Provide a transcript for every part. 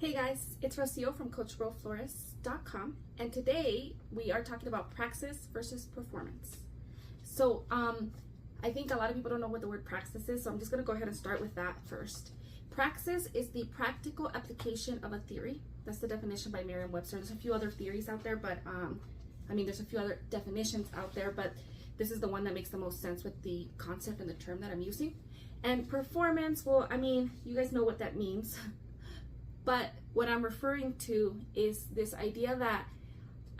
Hey guys, it's Rocio from CoachGirlFlorist.com, and today we are talking about praxis versus performance. So I think a lot of people don't know what the word praxis is, so I'm just going to go ahead and start with that first. Praxis is the practical application of a theory. That's the definition by Merriam-Webster. There's a few other theories out there, but there's a few other definitions out there, but this is the one that makes the most sense with the concept and the term that I'm using. And performance, well, you guys know what that means. But what I'm referring to is this idea that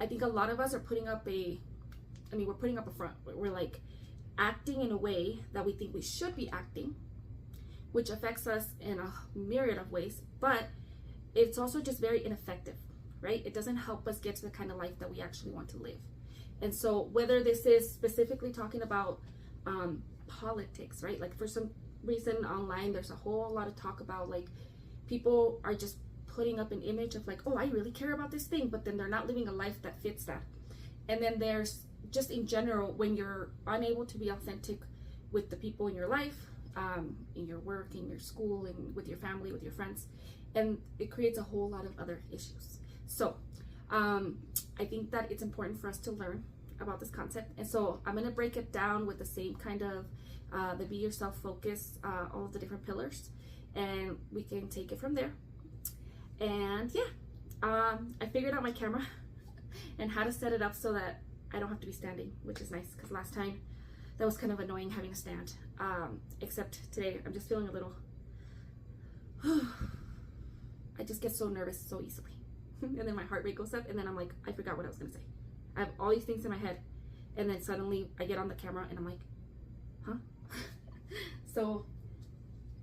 I think a lot of us are putting up we're putting up a front. We're like acting in a way that we think we should be acting, which affects us in a myriad of ways, but it's also just very ineffective, right? It doesn't help us get to the kind of life that we actually want to live. And so whether this is specifically talking about politics, right? Like for some reason online, there's a whole lot of talk about like people are just putting up an image of like, oh, I really care about this thing, but then they're not living a life that fits that. And then there's just in general, when you're unable to be authentic with the people in your life, in your work, in your school, and with your family, with your friends, and it creates a whole lot of other issues. So I think that it's important for us to learn about this concept. And so I'm going to break it down with the same kind of the be yourself focus, all of the different pillars, and we can take it from there. And yeah, I figured out my camera and how to set it up so that I don't have to be standing, which is nice because last time that was kind of annoying having to stand. Except today I'm just feeling a little I just get so nervous so easily and then my heart rate goes up and then I'm like, I forgot what I was gonna say. I have all these things in my head and then suddenly I get on the camera and I'm like, huh? So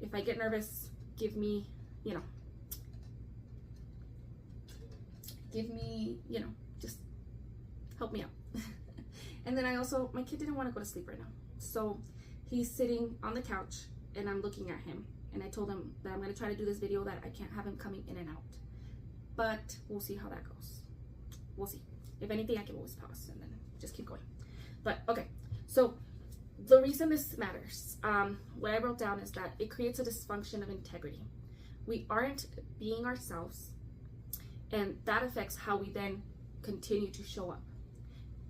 if I get nervous, give me, just help me out. And then my kid didn't want to go to sleep right now. So he's sitting on the couch and I'm looking at him. And I told him that I'm going to try to do this video that I can't have him coming in and out. But we'll see how that goes. We'll see. If anything, I can always pause and then just keep going. But okay, so the reason this matters, what I wrote down is that it creates a dysfunction of integrity. We aren't being ourselves, and that affects how we then continue to show up.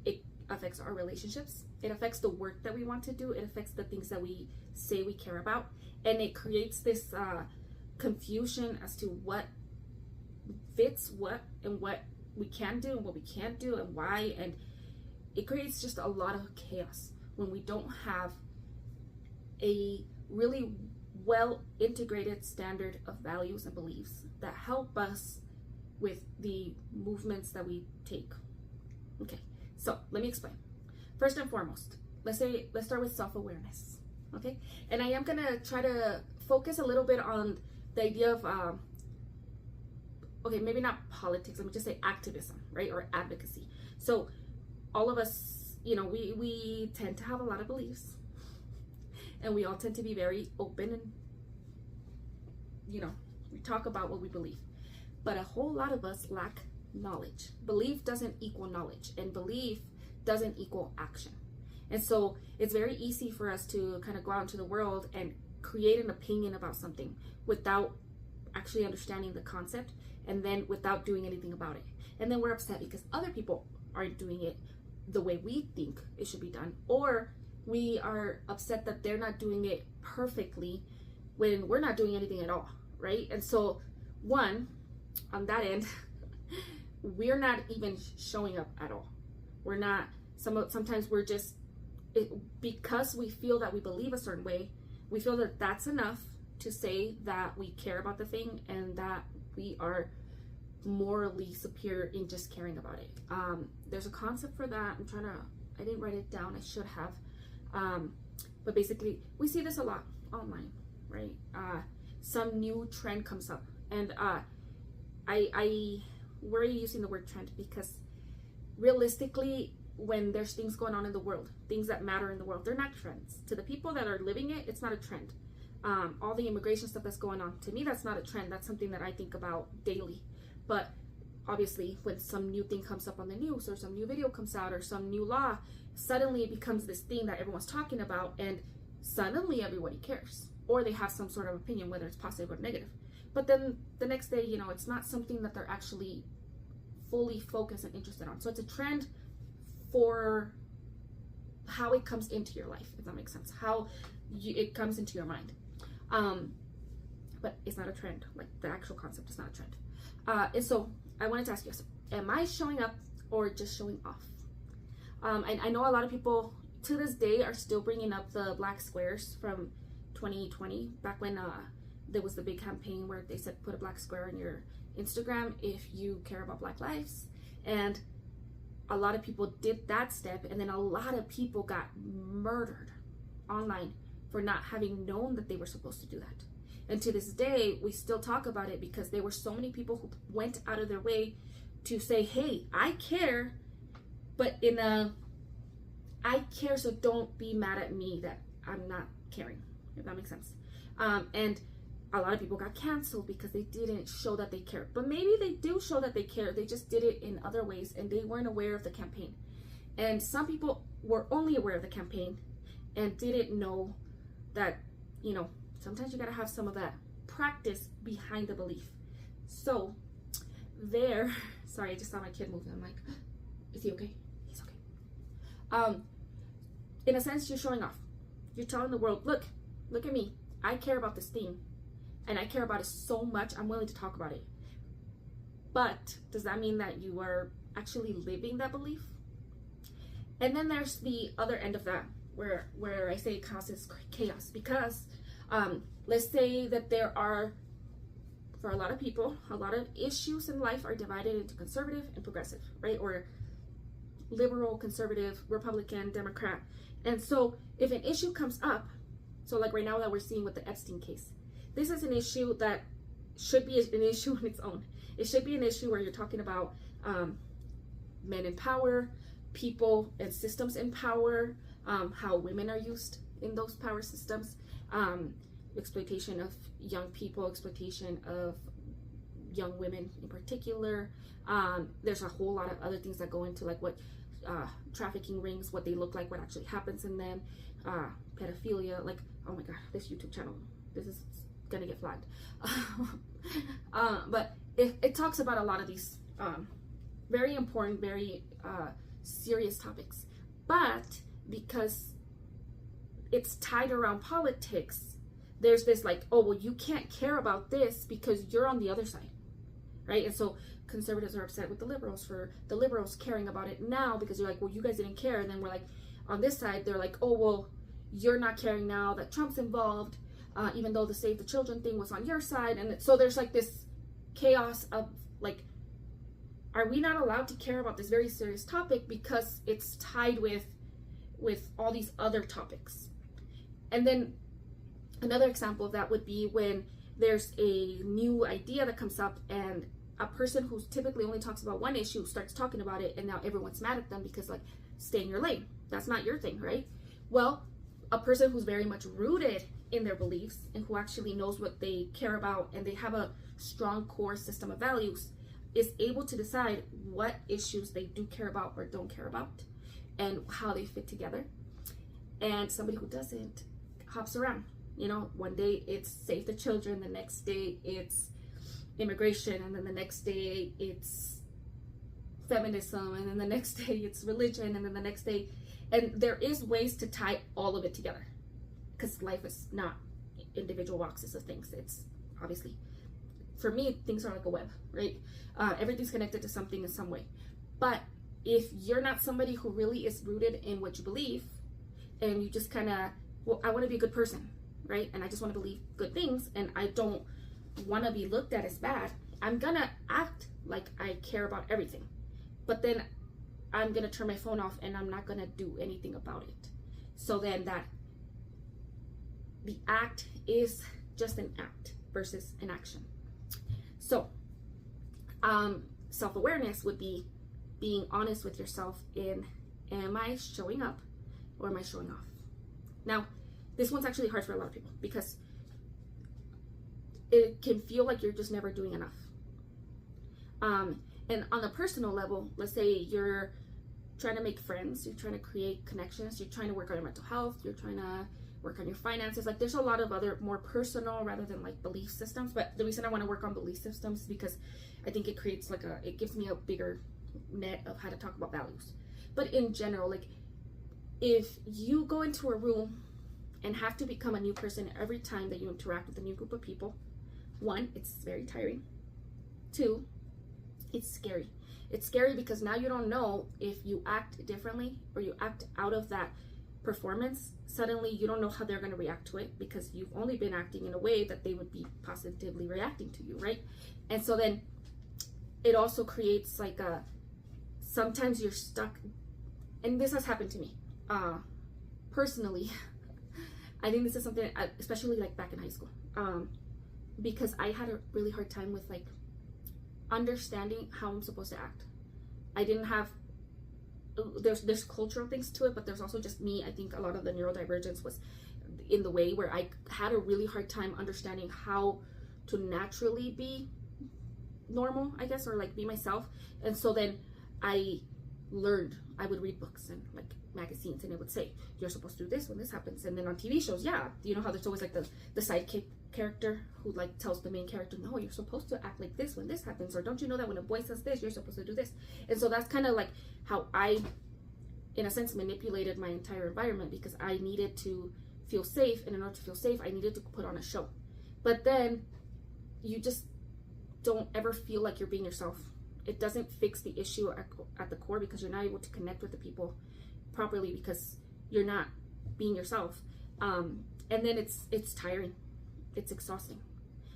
It affects our relationships. It affects the work that we want to do. It affects the things that we say we care about. And it creates this confusion as to what fits what and what we can do and what we can't do and why. And it creates just a lot of chaos when we don't have a really well integrated standard of values and beliefs that help us with the movements that we take. Okay, so let me explain. First and foremost, let's start with self-awareness. Okay, and I am gonna try to focus a little bit on the idea of maybe not politics, let me just say activism, right, or advocacy. So all of us, we tend to have a lot of beliefs and we all tend to be very open and we talk about what we believe, but a whole lot of us lack knowledge. Belief doesn't equal knowledge, and belief doesn't equal action. And so it's very easy for us to kind of go out into the world and create an opinion about something without actually understanding the concept and then without doing anything about it. And then we're upset because other people aren't doing it the way we think it should be done, or we are upset that they're not doing it perfectly when we're not doing anything at all, right? And so on that end, we're not even showing up at all. We're not, sometimes we're just, because we feel that we believe a certain way, we feel that that's enough to say that we care about the thing and that we are morally superior in just caring about it. There's a concept for that. I didn't write it down, I should have. But basically, we see this a lot online, right? Some new trend comes up, and we're using the word trend because realistically, when there's things going on in the world, things that matter in the world, they're not trends. To the people that are living it, it's not a trend. All the immigration stuff that's going on, to me, that's not a trend. That's something that I think about daily. But obviously, when some new thing comes up on the news or some new video comes out or some new law, suddenly it becomes this thing that everyone's talking about, and suddenly everybody cares, or they have some sort of opinion, whether it's positive or negative. but then the next day, you know, it's not something that they're actually fully focused and interested on. So it's a trend for how it comes into your life, if that makes sense, how it comes into your mind. But it's not a trend. Like, the actual concept is not a trend. And so I wanted to ask you, am I showing up or just showing off? And I know a lot of people to this day are still bringing up the black squares from 2020, back when there was the big campaign where they said put a black square on your Instagram if you care about Black lives. And a lot of people did that step, and then a lot of people got murdered online for not having known that they were supposed to do that. And to this day, we still talk about it because there were so many people who went out of their way to say, hey, I care, but in a, I care, so don't be mad at me that I'm not caring, if that makes sense. And a lot of people got canceled because they didn't show that they cared. But maybe they do show that they care, they just did it in other ways and they weren't aware of the campaign. And some people were only aware of the campaign and didn't know that, you know, sometimes you gotta have some of that practice behind the belief. So there, sorry, I just saw my kid moving. I'm like, is he okay? He's okay. In a sense, you're showing off. You're telling the world, look at me. I care about this theme. And I care about it so much, I'm willing to talk about it. But does that mean that you are actually living that belief? And then there's the other end of that, where I say it causes chaos. Because let's say that there are, for a lot of people, a lot of issues in life are divided into conservative and progressive, right? Or liberal, conservative, Republican, Democrat. And so if an issue comes up, so like right now that we're seeing with the Epstein case, this is an issue that should be an issue on its own. It should be an issue where you're talking about men in power, people and systems in power, how women are used in those power systems, exploitation of young people, exploitation of young women in particular. There's a whole lot of other things that go into like what trafficking rings, what they look like, what actually happens in them, pedophilia. Like, oh my god, this YouTube channel, this is gonna get flagged. But it talks about a lot of these very important, very serious topics. But because it's tied around politics, there's this like, oh, well, you can't care about this because you're on the other side, right? And so conservatives are upset with the liberals for the liberals caring about it now, because you're like, well, you guys didn't care. And then we're like, on this side, they're like, oh, well, you're not caring now that Trump's involved, even though the Save the Children thing was on your side. And so there's like this chaos of like, are we not allowed to care about this very serious topic because it's tied with all these other topics? And then another example of that would be when there's a new idea that comes up and a person who typically only talks about one issue starts talking about it, and now everyone's mad at them because, like, stay in your lane. That's not your thing, right? Well, a person who's very much rooted in their beliefs and who actually knows what they care about and they have a strong core system of values is able to decide what issues they do care about or don't care about and how they fit together. And somebody who doesn't hops around. You know, one day it's Save the Children, the next day it's immigration, and then the next day it's feminism, and then the next day it's religion, and then the next day, and there is ways to tie all of it together, because life is not individual boxes of things. It's obviously, for me, things are like a web, right? Everything's connected to something in some way. But if you're not somebody who really is rooted in what you believe, and you just kind of, well, I want to be a good person, right? And I just want to believe good things, and I don't want to be looked at as bad, I'm gonna act like I care about everything. But then I'm gonna turn my phone off and I'm not gonna do anything about it. So then that the act is just an act versus an action. So self-awareness would be being honest with yourself in, am I showing up or am I showing off? Now, this one's actually hard for a lot of people because it can feel like you're just never doing enough. And on a personal level, let's say you're trying to make friends, you're trying to create connections, you're trying to work on your mental health, you're trying to work on your finances. Like there's a lot of other more personal rather than like belief systems. But the reason I want to work on belief systems is because I think it creates like it gives me a bigger net of how to talk about values. But in general, like if you go into a room and have to become a new person every time that you interact with a new group of people, one, it's very tiring. Two, it's scary. It's scary because now you don't know if you act differently or you act out of that performance. Suddenly you don't know how they're going to react to it because you've only been acting in a way that they would be positively reacting to you, right? And so then it also creates like sometimes you're stuck, and this has happened to me personally. I think this is something, especially like back in high school, because I had a really hard time with like understanding how I'm supposed to act. I didn't have, there's cultural things to it, but there's also just me. I think a lot of the neurodivergence was in the way where I had a really hard time understanding how to naturally be normal, I guess, or like be myself. And so then I learned, I would read books and like magazines, and it would say you're supposed to do this when this happens. And then on TV shows, you know how there's always like the sidekick character who like tells the main character, no, you're supposed to act like this when this happens, or don't you know that when a boy says this, you're supposed to do this. And so that's kind of like how I, in a sense, manipulated my entire environment, because I needed to feel safe, and in order to feel safe I needed to put on a show. But then you just don't ever feel like you're being yourself. It doesn't fix the issue at the core, because you're not able to connect with the people properly because you're not being yourself. And then it's tiring, it's exhausting,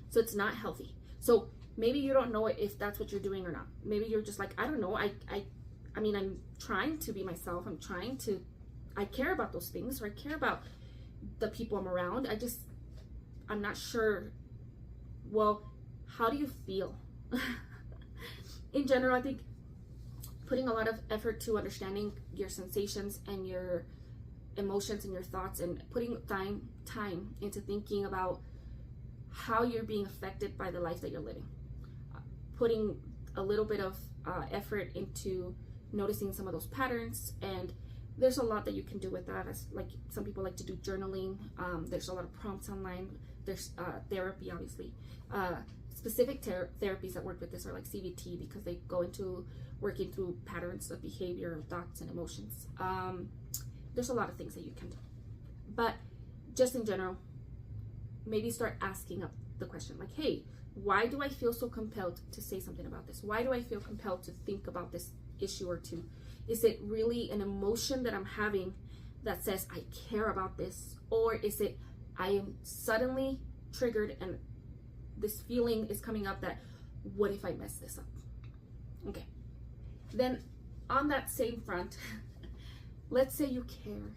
so it's not healthy. So maybe you don't know if that's what you're doing or not. Maybe you're just like, I don't know, I mean, I'm trying to be myself, I care about those things, or I care about the people I'm around, I'm not sure. Well, how do you feel? In general, I think putting a lot of effort to understanding your sensations and your emotions and your thoughts, and putting time into thinking about how you're being affected by the life that you're living. Putting a little bit of effort into noticing some of those patterns, and there's a lot that you can do with that. As like some people like to do journaling. There's a lot of prompts online. There's therapy, obviously. Specific therapies that work with this are like CBT, because they go into working through patterns of behavior, thoughts, and emotions. There's a lot of things that you can do, but just in general, maybe start asking up the question like, hey, why do I feel so compelled to say something about this? Why do I feel compelled to think about this issue or two? Is it really an emotion that I'm having that says I care about this? Or is it I am suddenly triggered and this feeling is coming up that, what if I mess this up? Okay. Then on that same front, let's say you care,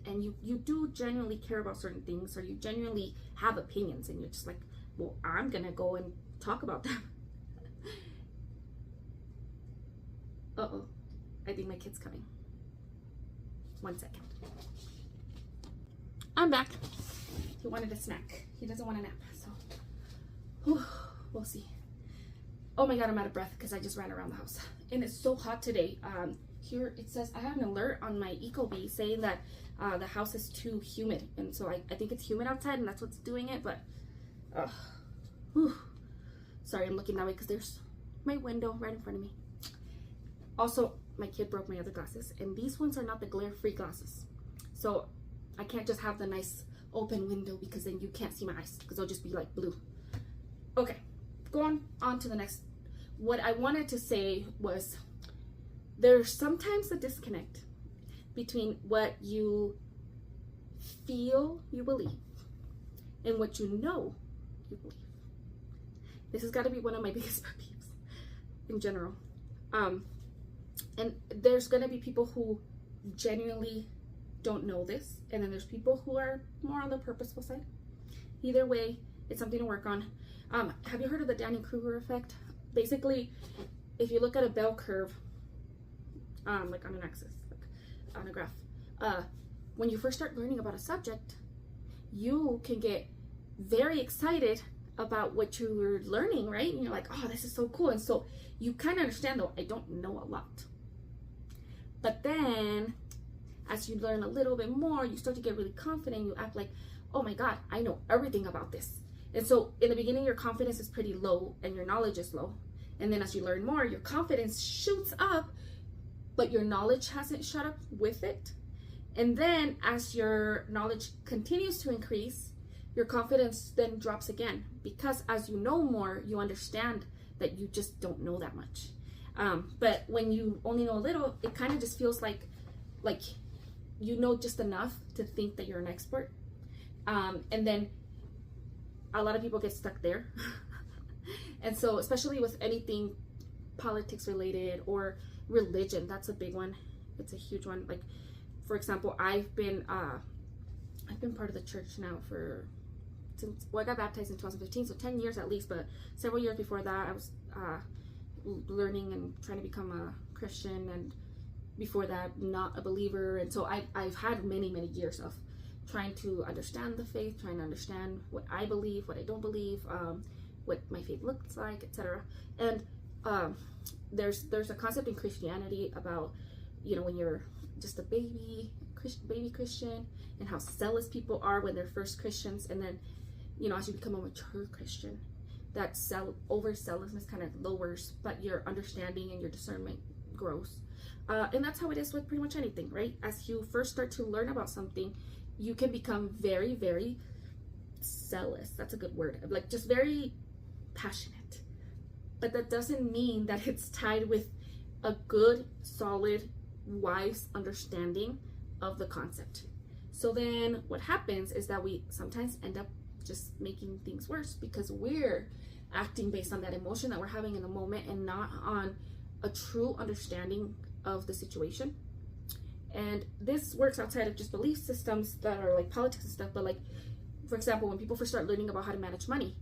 and you do genuinely care about certain things, or you genuinely have opinions, and you're just like, well, I'm gonna go and talk about them. Uh-oh, I think my kid's coming. 1 second. I'm back. He wanted a snack. He doesn't want a nap, so we'll see. Oh my god, I'm out of breath because I just ran around the house, and it's so hot today. Here it says I have an alert on my Ecobee saying that the house is too humid, and so I think it's humid outside, and that's what's doing it. But sorry, I'm looking that way because there's my window right in front of me. Also, my kid broke my other glasses, and these ones are not the glare-free glasses, so I can't just have the nice open window, because then you can't see my eyes, because they'll just be like blue. Okay, going on to the next. What I wanted to say was, there's sometimes a disconnect between what you feel you believe and what you know you believe. This has got to be one of my biggest pet peeves in general. And there's going to be people who genuinely don't know this, and then there's people who are more on the purposeful side. Either way, it's something to work on. Have you heard of the Danning-Kreuger Effect? Basically, if you look at a bell curve, like on an axis, like on a graph, when you first start learning about a subject, you can get very excited about what you're learning, right? And you're like, oh, this is so cool. And so you kind of understand, though, I don't know a lot. But then as you learn a little bit more, you start to get really confident. You act like, oh my God, I know everything about this. And so in the beginning, your confidence is pretty low and your knowledge is low. And then as you learn more, your confidence shoots up, but your knowledge hasn't shot up with it. And then as your knowledge continues to increase, your confidence then drops again, because as you know more, you understand that you just don't know that much. But when you only know a little, it kind of just feels like you know just enough to think that you're an expert. And then a lot of people get stuck there. And so especially with anything politics related or religion, that's a big one. It's a huge one. Like, for example, I've been part of the church now since I got baptized in 2015, so 10 years at least, but several years before that I was learning and trying to become a Christian, and before that not a believer. And so I've had many years of trying to understand the faith, trying to understand what I believe, what I don't believe, what my faith looks like, etc. And there's a concept in Christianity about, when you're just a baby Christian, and how zealous people are when they're first Christians, and then as you become a mature Christian, that overzealousness kind of lowers, but your understanding and your discernment grows. And that's how it is with pretty much anything, right? As you first start to learn about something, you can become very zealous. That's a good word. Like, just very passionate. But that doesn't mean that it's tied with a good, solid, wise understanding of the concept. So then what happens is that we sometimes end up just making things worse, because we're acting based on that emotion that we're having in the moment and not on a true understanding of the situation. And this works outside of just belief systems that are like politics and stuff, but like, for example, when people first start learning about how to manage money,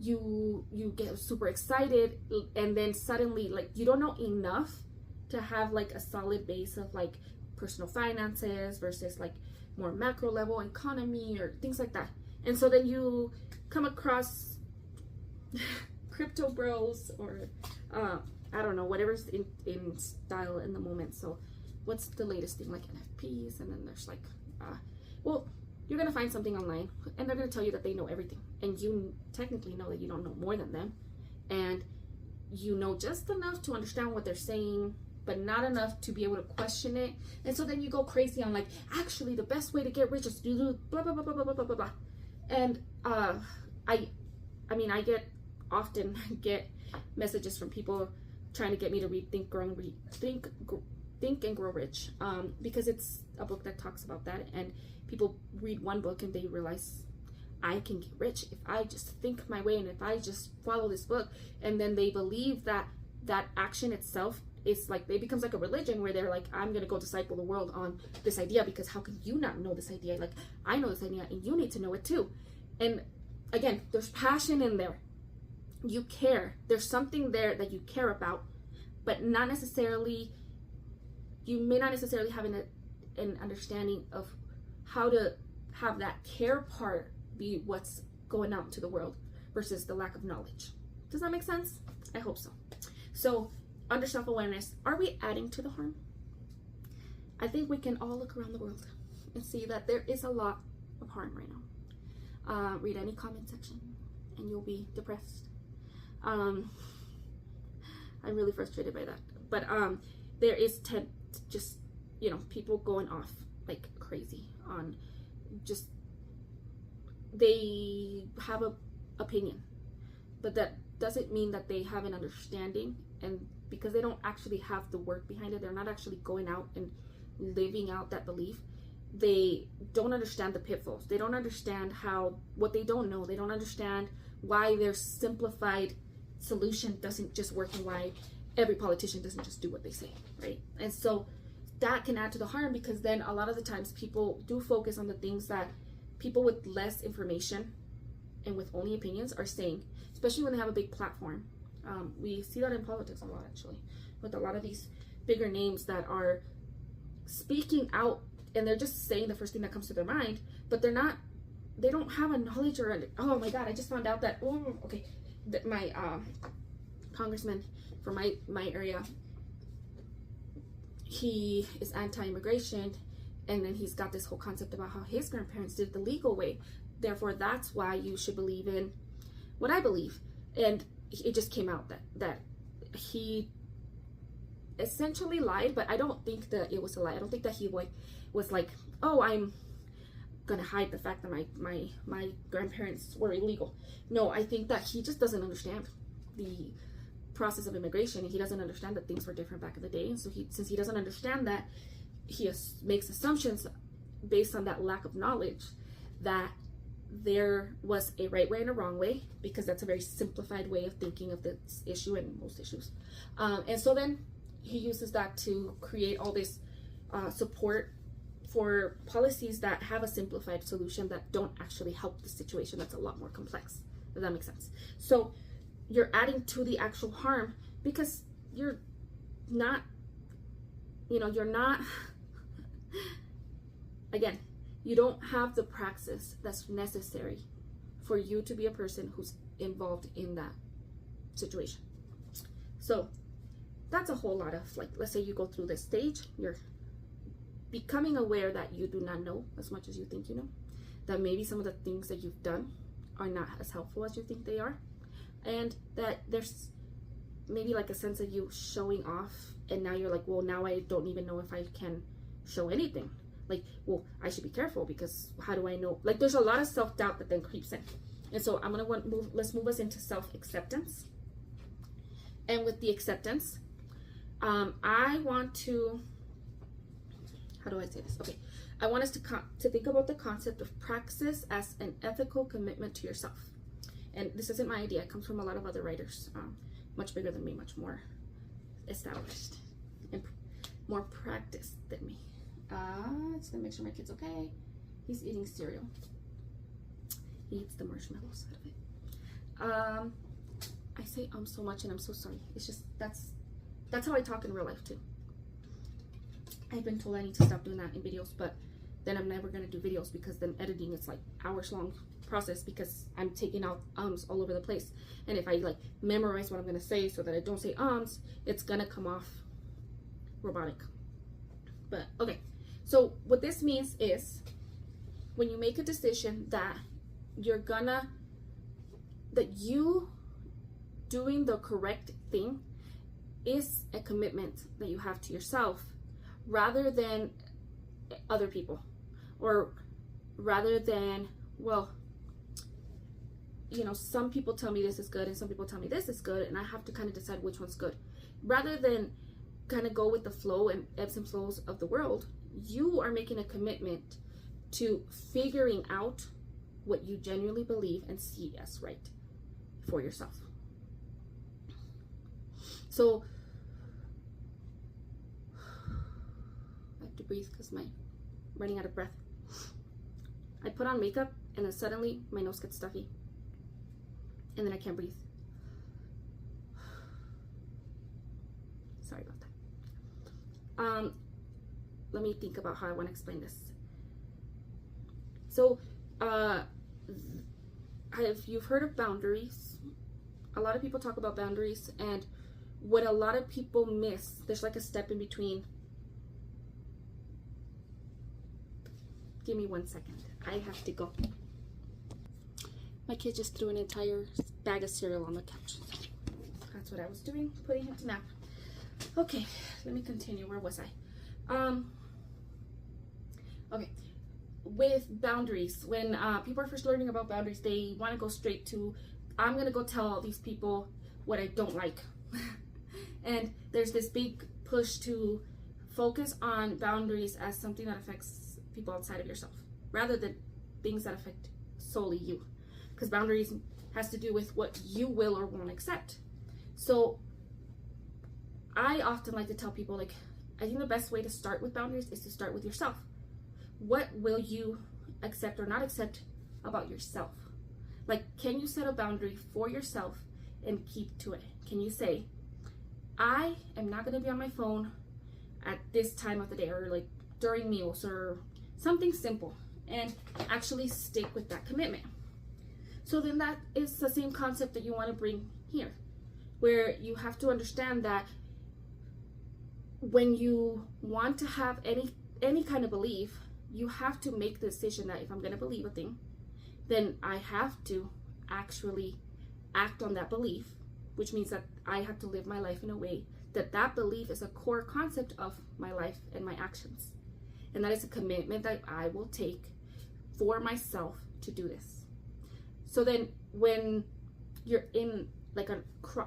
you get super excited, and then suddenly, like, you don't know enough to have like a solid base of like personal finances versus like more macro level economy or things like that. And so then you come across crypto bros, or I don't know, whatever's in style in the moment. So what's the latest thing, like NFTs? And then there's like well, you're gonna find something online and they're gonna tell you that they know everything, and you technically know that you don't know more than them, and you know just enough to understand what they're saying, but not enough to be able to question it. And so then you go crazy on like, actually the best way to get rich is to do blah blah blah blah blah blah blah blah. And I mean, I often get messages from people trying to get me to read Think and Grow Rich, because it's a book that talks about that, and people read one book and they realize, I can get rich if I just think my way and if I just follow this book. And then they believe that action itself is like, it becomes like a religion where they're like, I'm gonna go disciple the world on this idea, because how can you not know this idea? Like, I know this idea and you need to know it too. And again, there's passion in there. You care. There's something there that you care about, but not necessarily, you may not necessarily have an understanding of how to have that care part be what's going out into the world versus the lack of knowledge. Does that make sense? I hope so. So under self-awareness, are we adding to the harm? I think we can all look around the world and see that there is a lot of harm right now. Read any comment section and you'll be depressed. I'm really frustrated by that. But there is just, people going off like crazy on just, they have a opinion, but that doesn't mean that they have an understanding. And because they don't actually have the work behind it, they're not actually going out and living out that belief, they don't understand the pitfalls. They don't understand what they don't know. They don't understand why their simplified solution doesn't just work, and why every politician doesn't just do what they say, right? And so that can add to the harm, because then a lot of the times people do focus on the things that people with less information and with only opinions are saying, especially when they have a big platform. We see that in politics a lot, actually, with a lot of these bigger names that are speaking out, and they're just saying the first thing that comes to their mind, but they don't have a knowledge or oh my God, I just found out that, that my congressman from my area, he is anti-immigration, And then he's got this whole concept about how his grandparents did it the legal way. Therefore, that's why you should believe in what I believe. And it just came out that he essentially lied, but I don't think that it was a lie. I don't think that he was like, oh, I'm gonna hide the fact that my grandparents were illegal. No, I think that he just doesn't understand the process of immigration. He doesn't understand that things were different back in the day. And so since he doesn't understand that, he makes assumptions based on that lack of knowledge that there was a right way and a wrong way, because that's a very simplified way of thinking of this issue and most issues. And so then he uses that to create all this support for policies that have a simplified solution that don't actually help the situation that's a lot more complex, if that makes sense. So you're adding to the actual harm because you're not, again, you don't have the praxis that's necessary for you to be a person who's involved in that situation. So that's a whole lot of, like, let's say you go through this stage, you're becoming aware that you do not know as much as you think you know, that maybe some of the things that you've done are not as helpful as you think they are, and that there's maybe like a sense of you showing off, and now you're like, well, now I don't even know if I can show anything. Like, well, I should be careful because how do I know? Like, there's a lot of self-doubt that then creeps in. And so let's move us into self-acceptance. And with the acceptance, I want to, how do I say this? Okay, I want us to think about the concept of praxis as an ethical commitment to yourself. And this isn't my idea. It comes from a lot of other writers, much bigger than me, much more established and more practiced than me. Just gonna make sure my kid's okay. He's eating cereal. He eats the marshmallows out of it. I say so much, and I'm so sorry. It's just that's how I talk in real life too. I've been told I need to stop doing that in videos, but then I'm never gonna do videos because then editing is like hours long process because I'm taking out all over the place. And if I like memorize what I'm gonna say so that I don't say it's gonna come off robotic. But okay. So what this means is when you make a decision that you doing the correct thing is a commitment that you have to yourself rather than other people, or rather than, well, some people tell me this is good and some people tell me this is good, and I have to kind of decide which one's good. Rather than kind of go with the flow and ebbs and flows of the world, you are making a commitment to figuring out what you genuinely believe and see as right for yourself. So I have to breathe because I'm running out of breath. I put on makeup and then suddenly my nose gets stuffy and then I can't breathe. Sorry about that. Let me think about how I want to explain this. So, if you've heard of boundaries, a lot of people talk about boundaries, and what a lot of people miss, there's like a step in between. Give me 1 second. I have to go. My kid just threw an entire bag of cereal on the couch. That's what I was doing, putting him to nap. Okay, let me continue. Where was I? Okay, with boundaries, when people are first learning about boundaries, they want to go straight to, I'm going to go tell all these people what I don't like. And there's this big push to focus on boundaries as something that affects people outside of yourself, rather than things that affect solely you. Because boundaries has to do with what you will or won't accept. So I often like to tell people, like, I think the best way to start with boundaries is to start with yourself. What will you accept or not accept about yourself? Like, can you set a boundary for yourself and keep to it? Can you say, I am not going to be on my phone at this time of the day, or like during meals, or something simple, and actually stick with that commitment? So then that is the same concept that you want to bring here, where you have to understand that when you want to have any kind of belief, you have to make the decision that if I'm going to believe a thing, then I have to actually act on that belief, which means that I have to live my life in a way that that belief is a core concept of my life and my actions. And that is a commitment that I will take for myself to do this. So then when you're in like a,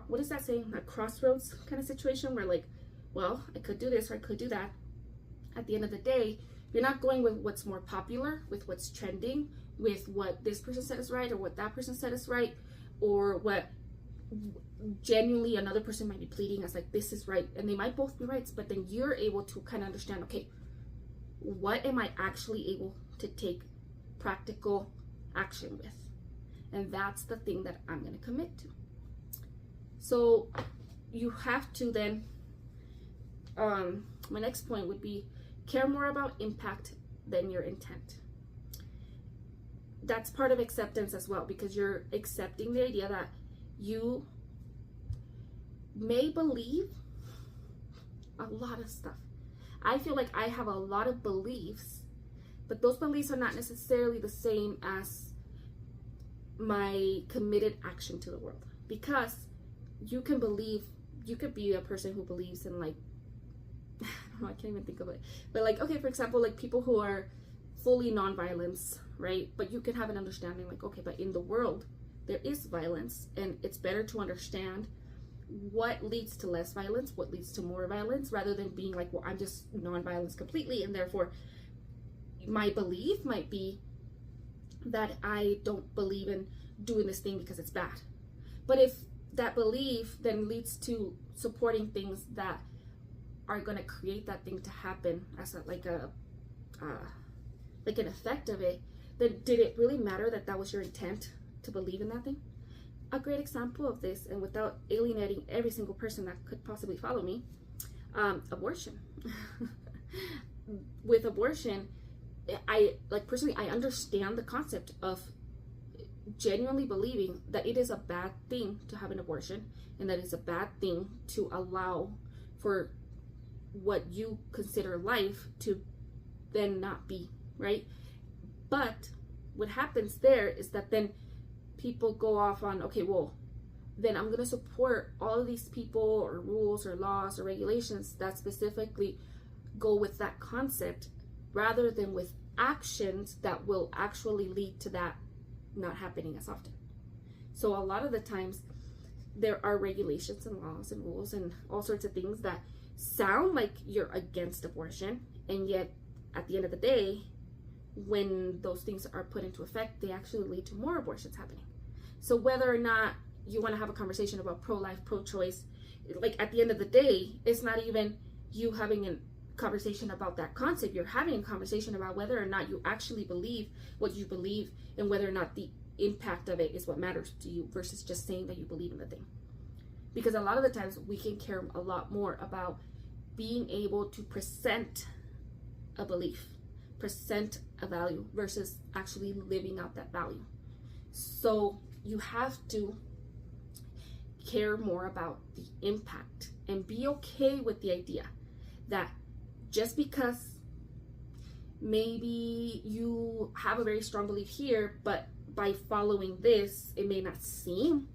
what is that saying? A crossroads kind of situation where like, well, I could do this or I could do that. At the end of the day, you're not going with what's more popular, with what's trending, with what this person said is right or what that person said is right, or what genuinely another person might be pleading as like, this is right. And they might both be right, but then you're able to kind of understand, okay, what am I actually able to take practical action with? And that's the thing that I'm going to commit to. So you have to then, my next point would be care more about impact than your intent. That's part of acceptance as well, because you're accepting the idea that you may believe a lot of stuff. I feel like I have a lot of beliefs, but those beliefs are not necessarily the same as my committed action to the world. Because you can believe, you could be a person who believes in like, I don't know, I can't even think of it. But like, okay, for example, like people who are fully non-violence, right? But you can have an understanding like, okay, but in the world, there is violence, and it's better to understand what leads to less violence, what leads to more violence, rather than being like, well, I'm just non-violence completely, and therefore my belief might be that I don't believe in doing this thing because it's bad. But if that belief then leads to supporting things that are going to create that thing to happen as a, like an effect of it, then did it really matter that that was your intent to believe in that thing? A great example of this, and without alienating every single person that could possibly follow me, abortion. With abortion, I personally understand the concept of genuinely believing that it is a bad thing to have an abortion, and that it's a bad thing to allow for what you consider life to then not be, right? But what happens there is that then people go off on, okay, well, then I'm going to support all of these people or rules or laws or regulations that specifically go with that concept, rather than with actions that will actually lead to that not happening as often. So a lot of the times there are regulations and laws and rules and all sorts of things that sound like you're against abortion, and yet at the end of the day, when those things are put into effect, they actually lead to more abortions happening. So whether or not you want to have a conversation about pro-life, pro-choice, like at the end of the day, it's not even you having a conversation about that concept. You're having a conversation about whether or not you actually believe what you believe, and whether or not the impact of it is what matters to you, versus just saying that you believe in the thing. Because a lot of the times we can care a lot more about being able to present a belief, present a value, versus actually living out that value. So you have to care more about the impact, and be okay with the idea that just because maybe you have a very strong belief here, but by following this, it may not seem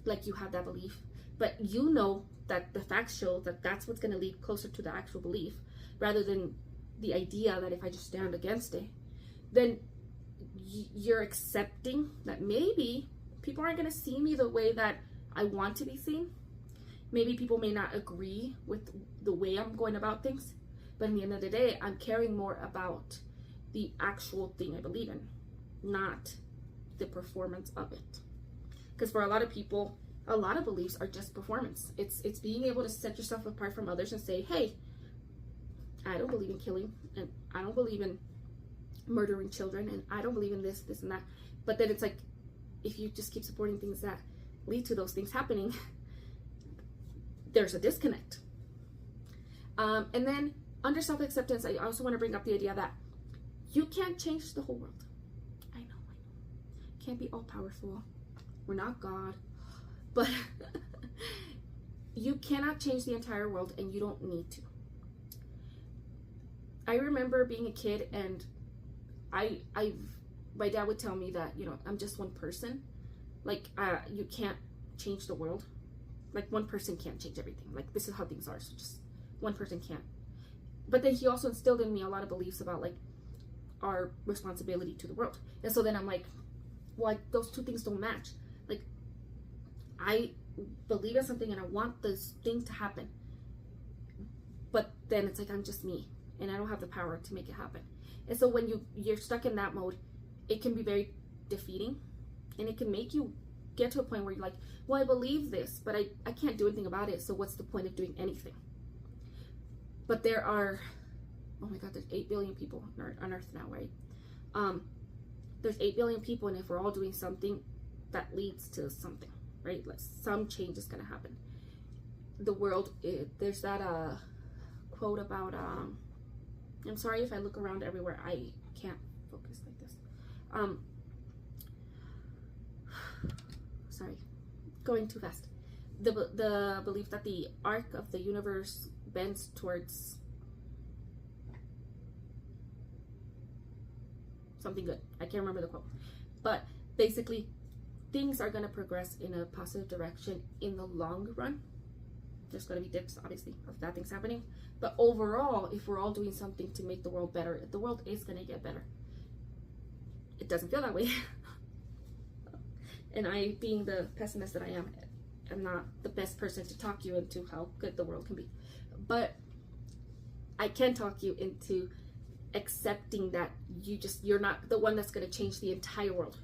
like you have that belief, but you know that the facts show that that's what's going to lead closer to the actual belief, rather than the idea that if I just stand against it, then you're accepting that maybe people aren't going to see me the way that I want to be seen. Maybe people may not agree with the way I'm going about things, but at the end of the day, I'm caring more about the actual thing I believe in, not the performance of it. Because for a lot of people, a lot of beliefs are just performance. It's being able to set yourself apart from others and say, hey, I don't believe in killing, and I don't believe in murdering children, and I don't believe in this and that. But then it's like, if you just keep supporting things that lead to those things happening, there's a disconnect. And then under self-acceptance, I also want to bring up the idea that you can't change the whole world. I know. Can't be all powerful. We're not God. But you cannot change the entire world, and you don't need to. I remember being a kid, and my dad would tell me that, you know, I'm just one person. Like, you can't change the world. Like, one person can't change everything. Like, this is how things are. So just one person can't. But then he also instilled in me a lot of beliefs about, like, our responsibility to the world. And so then I'm like, well, those two things don't match. Like, I believe in something and I want this thing to happen. But then it's like, I'm just me. And I don't have the power to make it happen. And so when you're stuck in that mode, it can be very defeating, and it can make you get to a point where you're like, well, I believe this, but I can't do anything about it, so what's the point of doing anything? But there are, oh my God, there's 8 billion people on Earth now, right? There's 8 billion people, and if we're all doing something, that leads to something, right? Like, some change is going to happen. The world, there's that quote about, I'm sorry if I look around everywhere, I can't focus like this. Sorry, going too fast. The belief that the arc of the universe bends towards something good. I can't remember the quote. But basically, things are going to progress in a positive direction in the long run. There's going to be dips, obviously, of bad things happening. But overall, if we're all doing something to make the world better, the world is going to get better. It doesn't feel that way. And I, being the pessimist that I am not the best person to talk you into how good the world can be. But I can talk you into accepting that you're not the one that's going to change the entire world.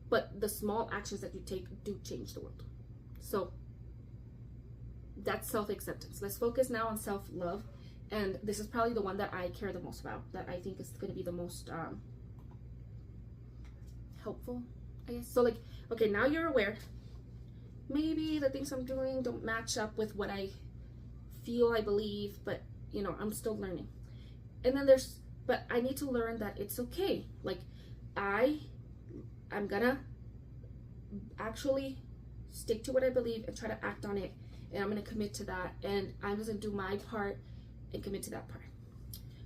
But the small actions that you take do change the world. So that's self-acceptance. Let's focus now on self-love. And this is probably the one that I care the most about, that I think is going to be the most helpful, I guess. So, like, okay, now you're aware. Maybe the things I'm doing don't match up with what I feel I believe, but, you know, I'm still learning. And then but I need to learn that it's okay. Like, I'm gonna actually stick to what I believe and try to act on it. And I'm going to commit to that, and I'm going to do my part and commit to that part.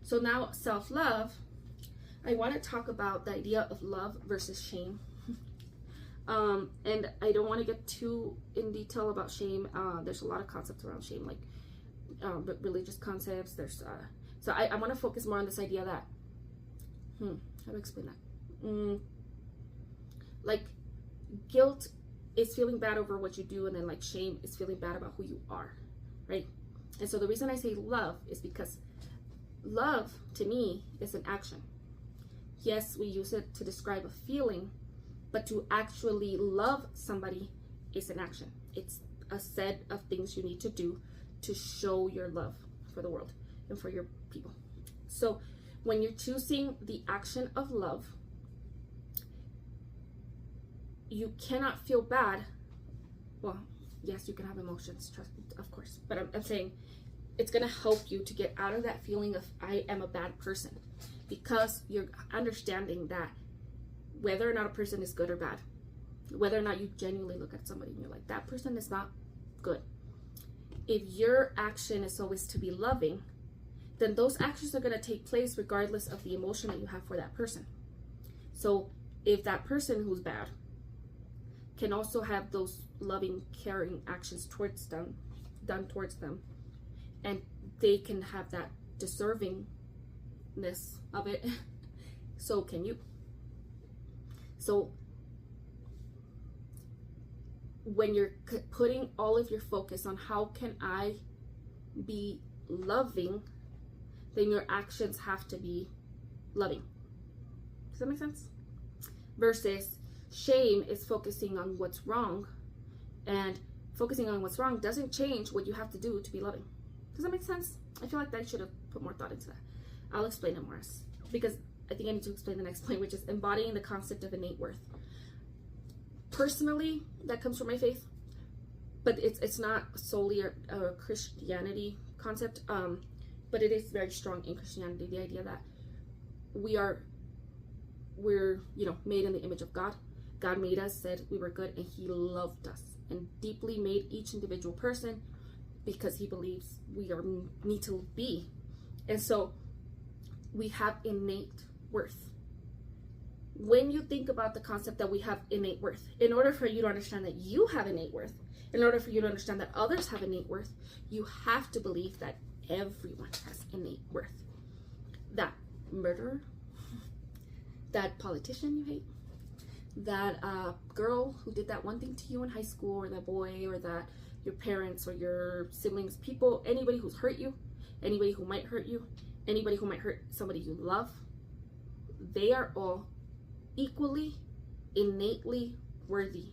So now, self-love, I want to talk about the idea of love versus shame. And I don't want to get too in detail about shame. There's a lot of concepts around shame, like religious concepts. So I want to focus more on this idea that, how do I explain that? Like, guilt is feeling bad over what you do, and then, like, shame is feeling bad about who you are, right? And so the reason I say love is because love, to me, is an action. Yes, we use it to describe a feeling, but to actually love somebody is an action. It's a set of things you need to do to show your love for the world and for your people. So when you're choosing the action of love, you cannot feel bad. Well, yes, you can have emotions, trust me, of course, but I'm saying it's going to help you to get out of that feeling of I am a bad person, because you're understanding that whether or not a person is good or bad, whether or not you genuinely look at somebody and you're like, that person is not good. If your action is always to be loving, then those actions are going to take place regardless of the emotion that you have for that person. So if that person who's bad can also have those loving, caring actions towards them, done towards them, and they can have that deservingness of it, so can you. So when you're putting all of your focus on how can I be loving, then your actions have to be loving. Does that make sense? Versus shame is focusing on what's wrong, and focusing on what's wrong doesn't change what you have to do to be loving. Does that make sense? I feel like I should have put more thought into that. I'll explain it more, because I think I need to explain the next point, which is embodying the concept of innate worth. Personally, that comes from my faith, but it's not solely a Christianity concept, but it is very strong in Christianity, the idea that we're made in the image of God. God made us, said we were good, and he loved us and deeply made each individual person because he believes we need to be. And so we have innate worth. When you think about the concept that we have innate worth, in order for you to understand that you have innate worth, in order for you to understand that others have innate worth, you have to believe that everyone has innate worth. That murderer, that politician you hate, that girl who did that one thing to you in high school, or that boy, or that your parents or your siblings, people, anybody who's hurt you, anybody who might hurt you, anybody who might hurt somebody you love, they are all equally, innately worthy.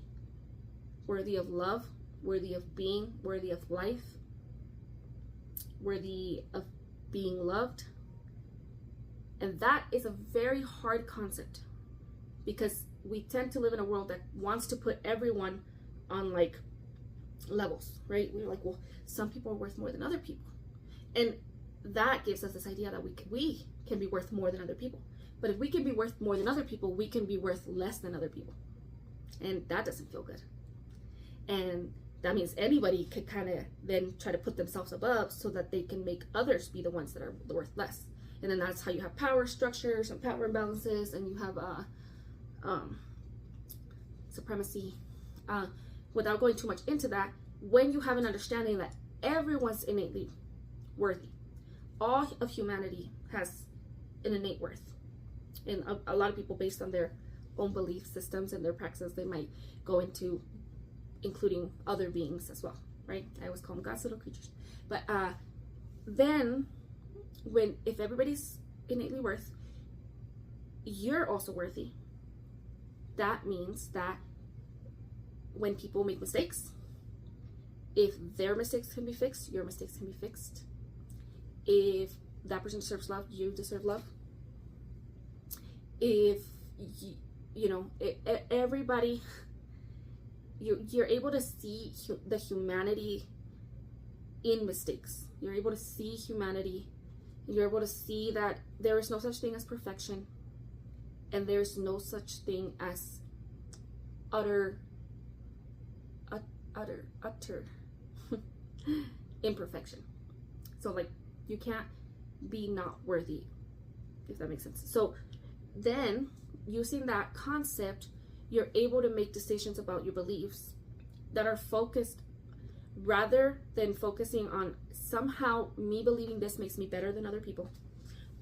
Worthy of love, worthy of being, worthy of life, worthy of being loved. And that is a very hard concept, because we tend to live in a world that wants to put everyone on like levels, right? We're like, well, some people are worth more than other people. And that gives us this idea that we can be worth more than other people. But if we can be worth more than other people, we can be worth less than other people. And that doesn't feel good. And that means anybody could kind of then try to put themselves above so that they can make others be the ones that are worth less. And then that's how you have power structures and power imbalances, and you have supremacy. Without going too much into that, when you have an understanding that everyone's innately worthy, all of humanity has an innate worth. And a lot of people, based on their own belief systems and their praxis, they might go into including other beings as well, right? I always call them God's little creatures. But then, if everybody's innately worth, you're also worthy. That means that when people make mistakes, if their mistakes can be fixed, your mistakes can be fixed. If that person deserves love, you deserve love. If everybody, you're able to see the humanity in mistakes. You're able to see humanity. You're able to see that there is no such thing as perfection, and there's no such thing as utter imperfection. So like, you can't be not worthy, if that makes sense. So then, using that concept, you're able to make decisions about your beliefs that are focused, rather than focusing on somehow me believing this makes me better than other people,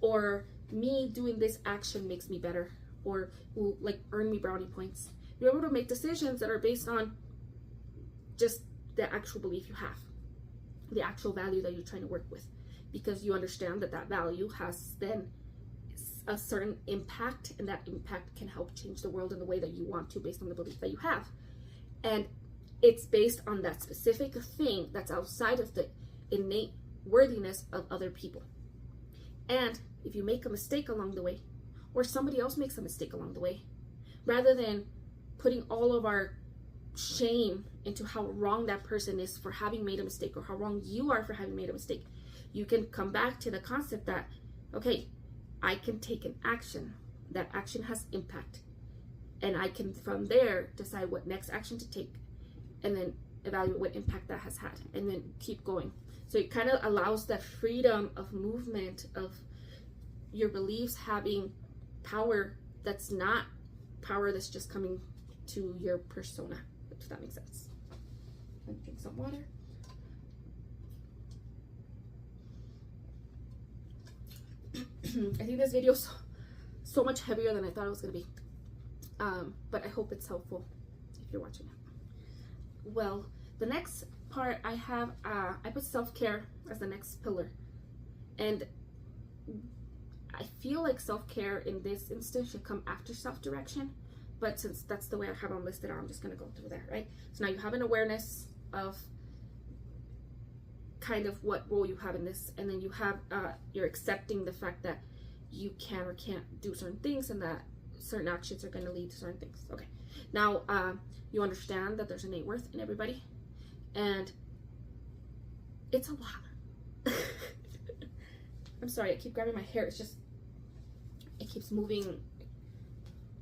or me doing this action makes me better, or will like earn me brownie points. You're able to make decisions that are based on just the actual belief you have, the actual value that you're trying to work with, because you understand that that value has then a certain impact, and that impact can help change the world in the way that you want to, based on the belief that you have. And it's based on that specific thing that's outside of the innate worthiness of other people. And if you make a mistake along the way, or somebody else makes a mistake along the way, rather than putting all of our shame into how wrong that person is for having made a mistake, or how wrong you are for having made a mistake, you can come back to the concept that, okay, I can take an action. That action has impact. And I can, from there, decide what next action to take, and then evaluate what impact that has had, and then keep going. So it kind of allows that freedom of movement, of your beliefs having power that's not power that's just coming to your persona, if that makes sense. Let me drink some water. I think this video is so much heavier than I thought it was going to be. But I hope it's helpful if you're watching it. Well, the next part I have, I put self-care as the next pillar. And I feel like self-care in this instance should come after self-direction. But since that's the way I have them listed, I'm just going to go through that, right? So now you have an awareness of kind of what role you have in this, and then you have you're accepting the fact that you can or can't do certain things, and that certain actions are going to lead to certain things. Okay, now you understand that there's innate worth in everybody, and it's a lot. I'm sorry, I keep grabbing my hair. It's just, it keeps moving.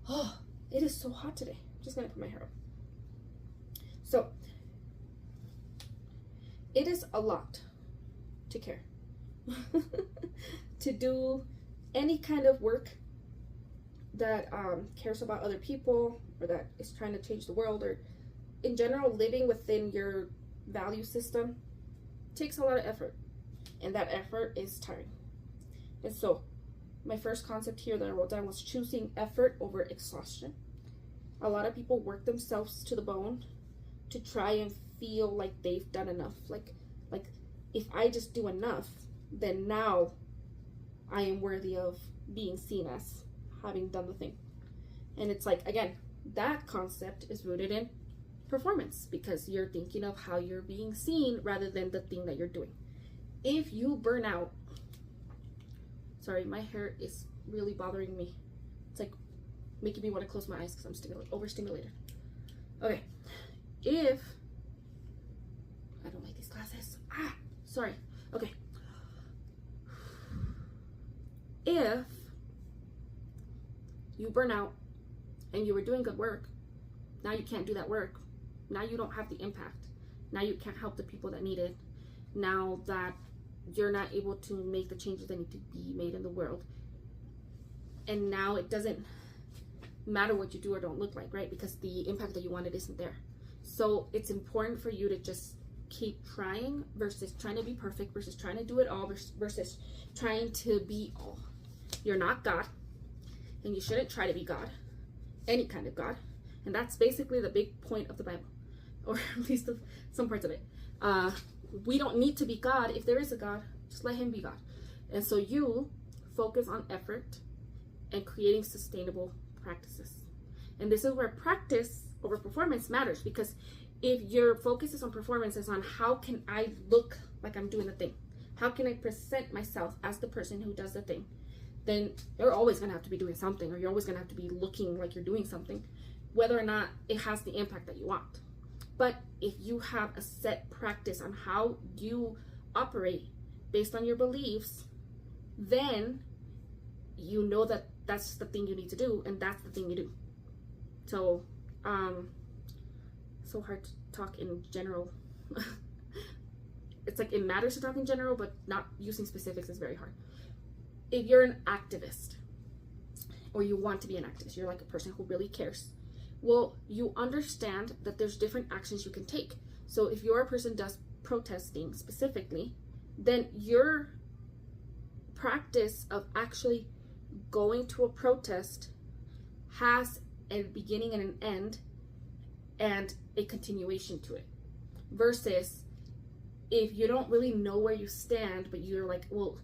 Oh, it is so hot today. I'm just gonna put my hair up. So it is a lot to care, to do any kind of work that cares about other people, or that is trying to change the world, or in general living within your value system, takes a lot of effort, and that effort is tiring. And so my first concept here that I wrote down was choosing effort over exhaustion. A lot of people work themselves to the bone to try and feel like they've done enough. Like if I just do enough, then now I am worthy of being seen as having done the thing. And it's like, again, that concept is rooted in performance, because you're thinking of how you're being seen rather than the thing that you're doing. If you burn out, sorry, my hair is really bothering me. It's like making me want to close my eyes because I'm overstimulated. Okay, if I don't like these glasses. Sorry. Okay. If you burn out and you were doing good work, now you can't do that work. Now you don't have the impact. Now you can't help the people that need it. Now that you're not able to make the changes that need to be made in the world. And now it doesn't matter what you do or don't look like, right? Because the impact that you wanted isn't there. So it's important for you to just keep trying versus trying to be perfect, versus trying to do it all, versus trying to be all. You're not God, and you shouldn't try to be God, any kind of God. And that's basically the big point of the Bible, or at least of some parts of it. We don't need to be God. If there is a God, just let him be God. And so you focus on effort and creating sustainable practices. And this is where practice over performance matters, because if your focus is on performance, is on how can I look like I'm doing the thing, how can I present myself as the person who does the thing, then you're always going to have to be doing something, or you're always going to have to be looking like you're doing something, whether or not it has the impact that you want. But if you have a set practice on how you operate based on your beliefs, then you know that that's the thing you need to do, and that's the thing you do. So, so hard to talk in general. It's like it matters to talk in general, but not using specifics is very hard. If you're an activist, or you want to be an activist, you're like a person who really cares, well, you understand that there's different actions you can take. So if you're a person does protesting specifically, then your practice of actually going to a protest has a beginning and an end and a continuation to it. Versus if you don't really know where you stand, but you're like, well,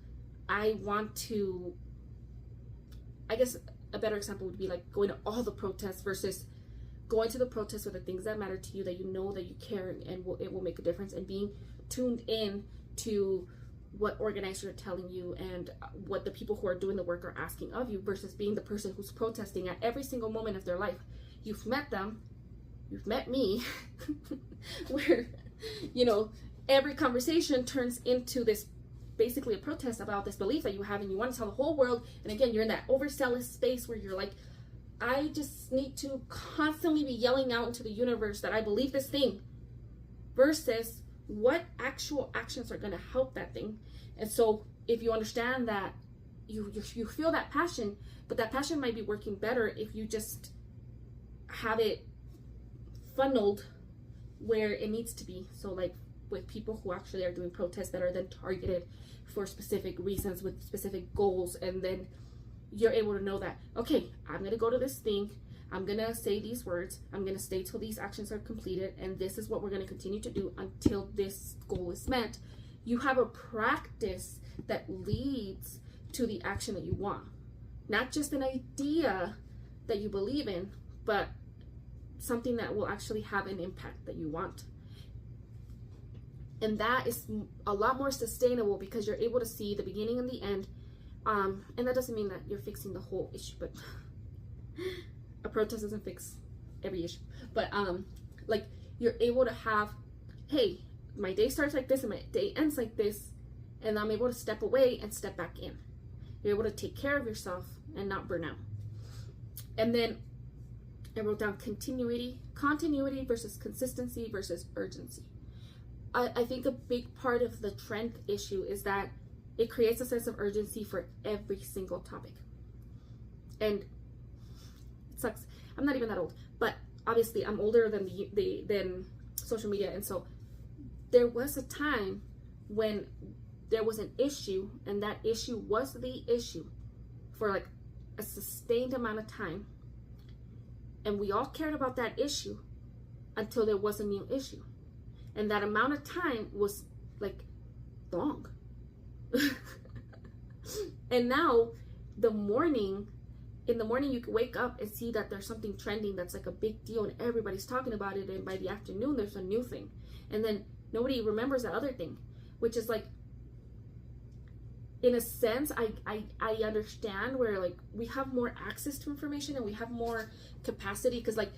I want to, I guess a better example would be like going to all the protests versus going to the protests for the things that matter to you, that you know that you care and it will make a difference, and being tuned in to what organizers are telling you and what the people who are doing the work are asking of you, versus being the person who's protesting at every single moment of their life. You've met them, you've met me, where, you know, every conversation turns into this, basically a protest about this belief that you have, and you want to tell the whole world. And again, you're in that overzealous space where you're like, I just need to constantly be yelling out into the universe that I believe this thing, versus what actual actions are going to help that thing. And so if you understand that you feel that passion, but that passion might be working better if you just have it funneled where it needs to be. So like with people who actually are doing protests that are then targeted for specific reasons with specific goals, and then you're able to know that, okay, I'm going to go to this thing, I'm going to say these words, I'm going to stay till these actions are completed, and this is what we're going to continue to do until this goal is met. You have a practice that leads to the action that you want. Not just an idea that you believe in, but something that will actually have an impact that you want. And that is a lot more sustainable because you're able to see the beginning and the end. And that doesn't mean that you're fixing the whole issue, but a protest doesn't fix every issue. But like you're able to have, hey, my day starts like this and my day ends like this, and I'm able to step away and step back in. You're able to take care of yourself and not burn out. And then I wrote down continuity versus consistency versus urgency. I think a big part of the trend issue is that it creates a sense of urgency for every single topic. And it sucks. I'm not even that old, but obviously I'm older than than social media, and so there was a time when there was an issue, and that issue was the issue for like a sustained amount of time, and we all cared about that issue until there was a new issue, and that amount of time was like long. And now in the morning you can wake up and see that there's something trending that's like a big deal and everybody's talking about it, and by the afternoon there's a new thing, and then nobody remembers that other thing, which is like, in a sense, I understand where like we have more access to information and we have more capacity, because like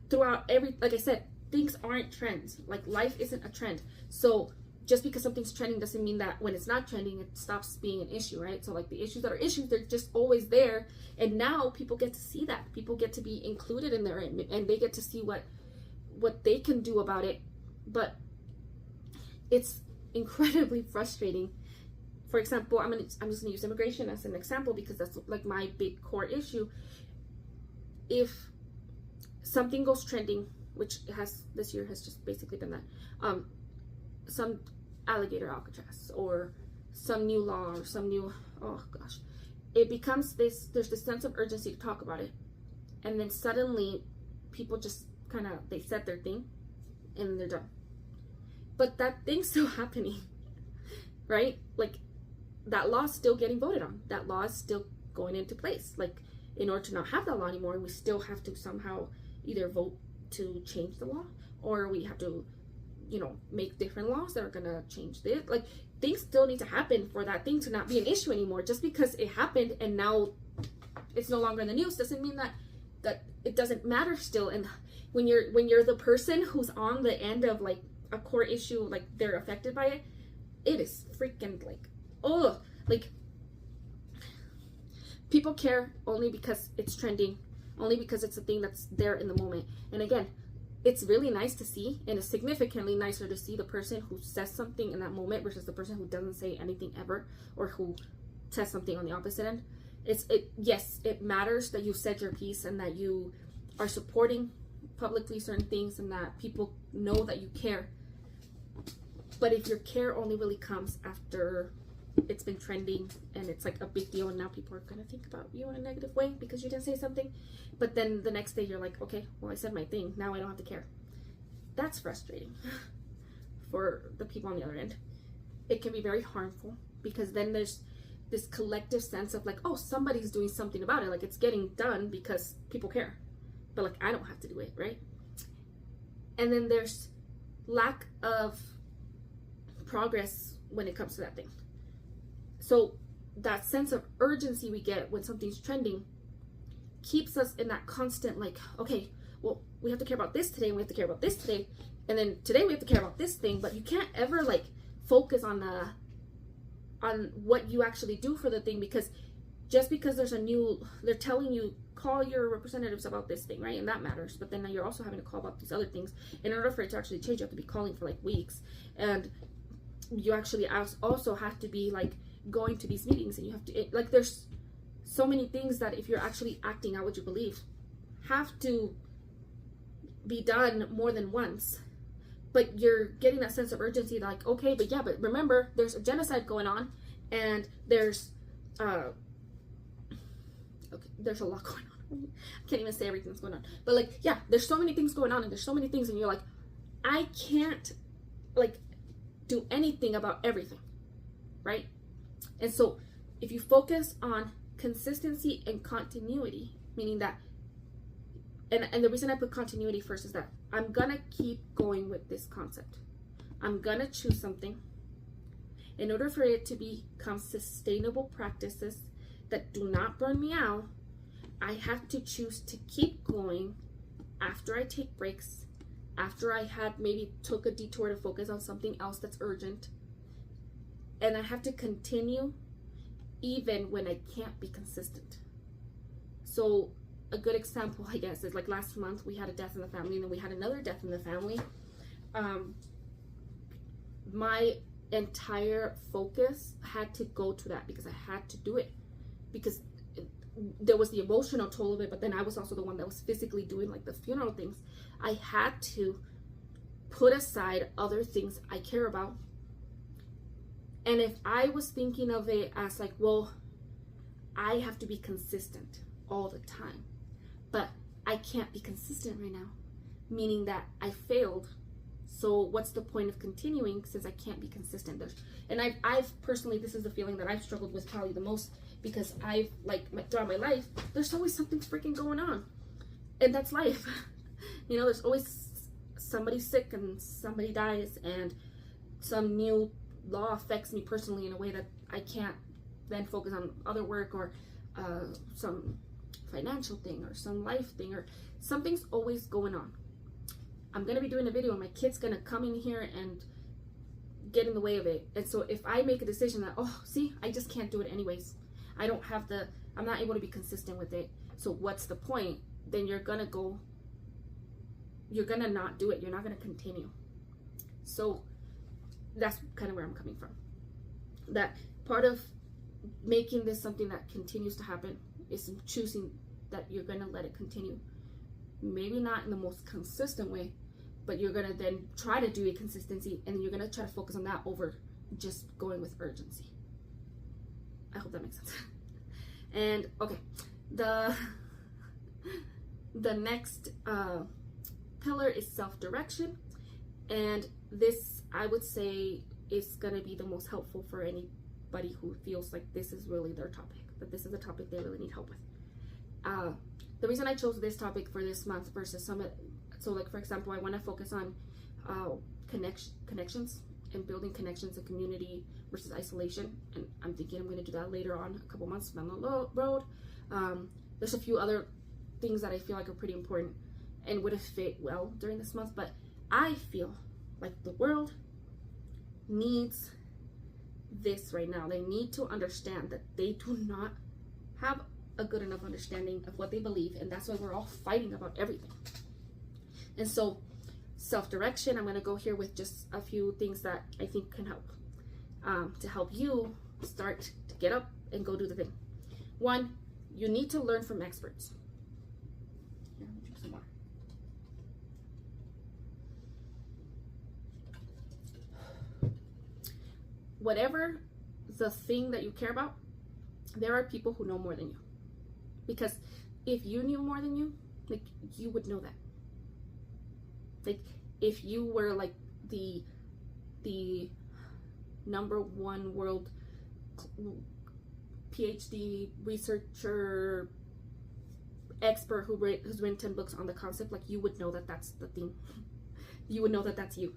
throughout like I said, things aren't trends. Like life isn't a trend. So just because something's trending doesn't mean that when it's not trending it stops being an issue, right? So like the issues that are issues, they're just always there, and now people get to see that. People get to be included in there, and they get to see what they can do about it. But it's incredibly frustrating. For example, I'm just gonna use immigration as an example because that's like my big core issue. If something goes trending, which this year has just basically been that, some alligator Alcatraz or some new law or some new, oh gosh, it becomes there's this sense of urgency to talk about it, and then suddenly people just kind of, they said their thing and they're done. But that thing's still happening, right? Like that law's still getting voted on. That law is still going into place. Like in order to not have that law anymore, we still have to somehow either vote to change the law, or we have to, make different laws that are gonna change this. Like things still need to happen for that thing to not be an issue anymore. Just because it happened and now it's no longer in the news doesn't mean that it doesn't matter still. And when you're the person who's on the end of like a core issue, like they're affected by it, it is freaking like, oh, like people care only because it's trending, only because it's a thing that's there in the moment. And again, it's really nice to see, and it's significantly nicer to see the person who says something in that moment versus the person who doesn't say anything ever, or who says something on the opposite end. Yes, it matters that you said your piece and that you are supporting publicly certain things and that people know that you care. But if your care only really comes after it's been trending and it's like a big deal, and now people are gonna think about you in a negative way because you didn't say something, but then the next day you're like, okay, well, I said my thing, now I don't have to care. That's frustrating for the people on the other end. It can be very harmful because then there's this collective sense of like, oh, somebody's doing something about it, like it's getting done because people care, but like I don't have to do it, right? And then there's lack of progress when it comes to that thing. So that sense of urgency we get when something's trending keeps us in that constant like, okay, well, we have to care about this today, and we have to care about this today, and then today we have to care about this thing. But you can't ever like focus on what you actually do for the thing, because just because there's they're telling you call your representatives about this thing, right? And that matters. But then now you're also having to call about these other things. In order for it to actually change, you have to be calling for like weeks, and you actually also have to be like going to these meetings, and you have to like, there's so many things that if you're actually acting out what you believe have to be done more than once. But you're getting that sense of urgency like, okay, but remember there's a genocide going on, and there's a lot going on. I can't even say everything that's going on, but like, yeah, there's so many things going on, and there's so many things, and you're like, I can't like do anything about everything, right? And so if you focus on consistency and continuity, meaning that, and the reason I put continuity first is that I'm gonna keep going with this concept. I'm gonna choose something. In order for it to become sustainable practices that do not burn me out, I have to choose to keep going after I take breaks, after I had maybe took a detour to focus on something else that's urgent. And I have to continue even when I can't be consistent. So a good example, I guess, is like last month we had a death in the family, and then we had another death in the family. My entire focus had to go to that, because I had to do it, because there was the emotional toll of it, but then I was also the one that was physically doing like the funeral things. I had to put aside other things I care about. And if I was thinking of it as like, well, I have to be consistent all the time, but I can't be consistent right now, meaning that I failed. So what's the point of continuing since I can't be consistent? And I've personally, this is the feeling that I've struggled with probably the most, because I've throughout my life, there's always something freaking going on, and that's life. You know, there's always somebody sick and somebody dies, and some new law affects me personally in a way that I can't then focus on other work, or some financial thing, or some life thing, or something's always going on. I'm gonna be doing a video and my kid's gonna come in here and get in the way of it. And so if I make a decision that, oh, see, I just can't do it anyways, I'm not able to be consistent with it, so what's the point? Then you're gonna not do it. You're not gonna continue. So that's kind of where I'm coming from. That part of making this something that continues to happen is choosing that you're gonna let it continue. Maybe not in the most consistent way, but you're gonna then try to do a consistency, and you're gonna try to focus on that over just going with urgency. I hope that makes sense. And okay, the next pillar is self-direction, and this, I would say, is gonna be the most helpful for anybody who feels like this is really their topic, that this is a topic they really need help with. The reason I chose this topic for this month versus so like for example, I want to focus on connections and building connections and community versus isolation, and I'm thinking I'm going to do that later on, a couple months down the road. There's a few other things that I feel like are pretty important and would have fit well during this month, but I feel like the world needs this right now. They need to understand that they do not have a good enough understanding of what they believe, and that's why we're all fighting about everything. And so self-direction, I'm going to go here with just a few things that I think can help to help you start to get up and go do the thing. One, you need to learn from experts. Here, let me drink some more. Whatever the thing that you care about, there are people who know more than you. Because if you knew more than you, like, you would know that. Like, if you were like the #1 world PhD researcher expert who's written 10 books on the concept, like, you would know that that's the thing. You would know that that's you.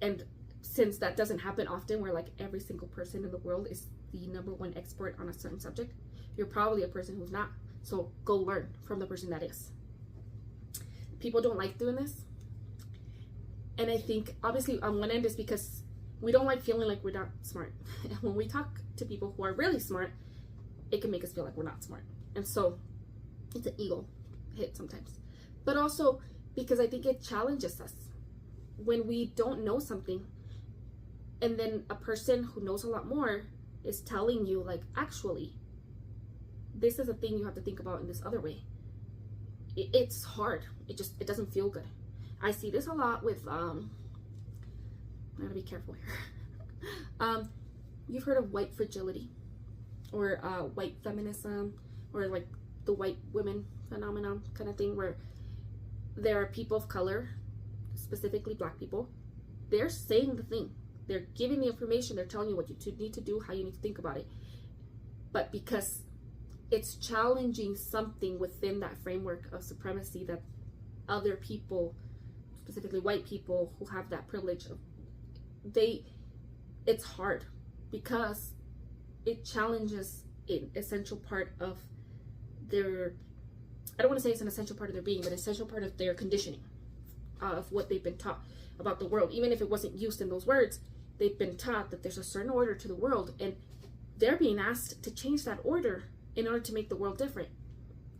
And since that doesn't happen often, where like every single person in the world is the #1 expert on a certain subject, you're probably a person who's not. So go learn from the person that is. People don't like doing this. And I think obviously on one end is because we don't like feeling like we're not smart. And when we talk to people who are really smart, it can make us feel like we're not smart. And so it's an ego hit sometimes. But also because I think it challenges us when we don't know something, and then a person who knows a lot more is telling you, like, actually, this is a thing you have to think about in this other way. It's hard. It doesn't feel good. I see this a lot with, I gotta be careful here. You've heard of white fragility, or white feminism, or like the white women phenomenon kind of thing, where there are people of color, specifically Black people, they're saying the thing. They're giving the information. They're telling you what you need to do, how you need to think about it. But because it's challenging something within that framework of supremacy that other people, specifically white people who have that privilege, it's hard because it challenges an essential part of their, I don't want to say it's an essential part of their being, but an essential part of their conditioning, of what they've been taught about the world. Even if it wasn't used in those words, they've been taught that there's a certain order to the world, and they're being asked to change that order in order to make the world different.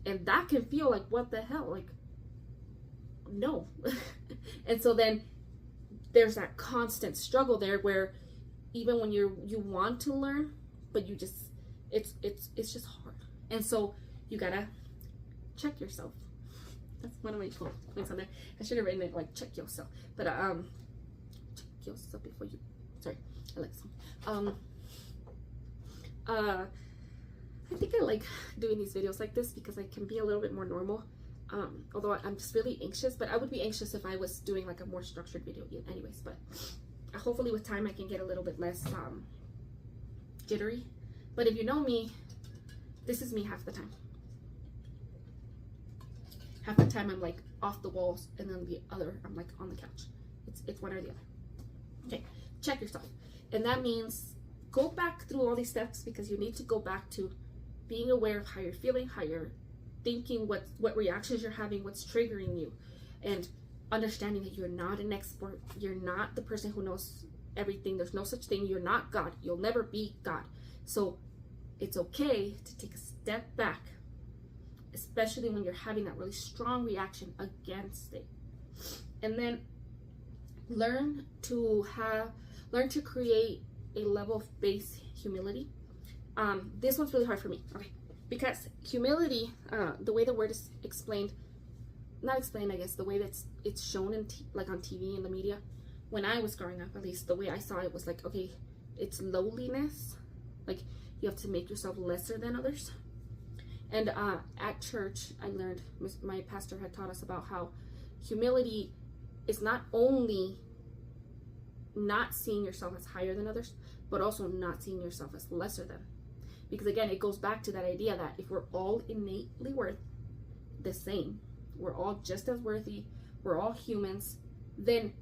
And that can feel like, what the hell? Like, no. And so then there's that constant struggle there where even when you want to learn, but you just, it's just hard. And so you gotta check yourself. That's one of my points on there. I should have written it like check yourself, but check yourself before you, sorry, I like some. I think I like doing these videos like this because I can be a little bit more normal. Although I'm just really anxious, but I would be anxious if I was doing like a more structured video anyways, but hopefully with time I can get a little bit less jittery. But if you know me, this is me half the time. Half the time I'm like off the walls, and then the other I'm like on the couch. It's one or the other. Okay, check yourself. And that means go back through all these steps, because you need to go back to being aware of how you're feeling, how you're thinking, what reactions you're having, what's triggering you, and understanding that you're not an expert. You're not the person who knows everything. There's no such thing. You're not God. You'll never be God. So it's okay to take a step back, especially when you're having that really strong reaction against it. And then learn to create a level of base humility. This one's really hard for me, okay? Because humility, the way the word is explained, not explained, I guess, the way that it's shown in like on TV and the media, when I was growing up, at least the way I saw it was like, okay, it's lowliness, like you have to make yourself lesser than others. And at church, I learned, my pastor had taught us about how humility is not only not seeing yourself as higher than others, but also not seeing yourself as lesser than. Because again, it goes back to that idea that if we're all innately worth the same, we're all just as worthy, we're all humans, then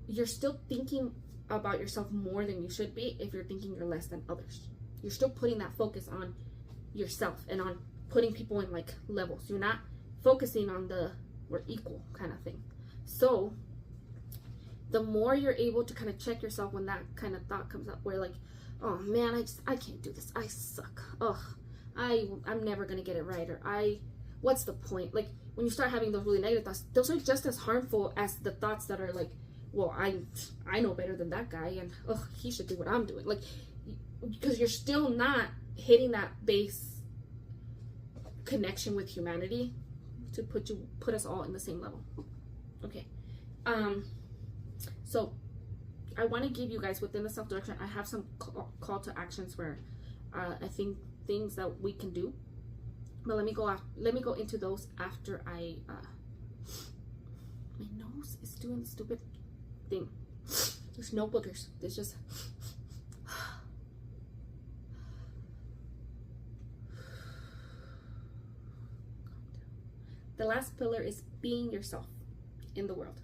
you're still thinking about yourself more than you should be if you're thinking you're less than others. You're still putting that focus on yourself and on putting people in like levels. You're not focusing on the we're equal kind of thing. So the more you're able to kind of check yourself when that kind of thought comes up, where like, oh man, I can't do this, I suck, ugh, I'm never gonna get it right, or what's the point? Like when you start having those really negative thoughts, those are just as harmful as the thoughts that are like, well, I know better than that guy, and ugh, he should do what I'm doing. Like, because you're still not hitting that base connection with humanity to put us all in the same level. Okay. So I want to give you guys, within the self-direction, I have some call to actions where I think things that we can do. But let me go into those after I my nose is doing the stupid thing. There's no boogers. There's just the last pillar is being yourself in the world.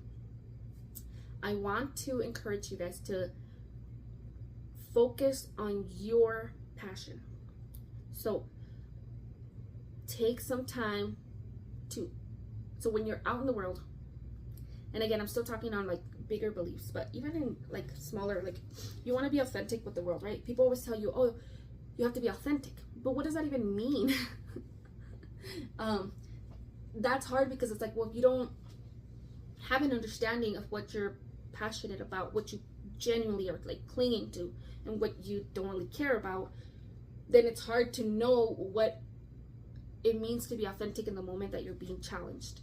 I want to encourage you guys to focus on your passion. So take some time so when you're out in the world, and again, I'm still talking on like bigger beliefs, but even in like smaller, like you want to be authentic with the world, right? People always tell you, oh, you have to be authentic, but what does that even mean? That's hard, because it's like, well, if you don't have an understanding of what you're passionate about, what you genuinely are like clinging to, and what you don't really care about, then it's hard to know what it means to be authentic in the moment that you're being challenged.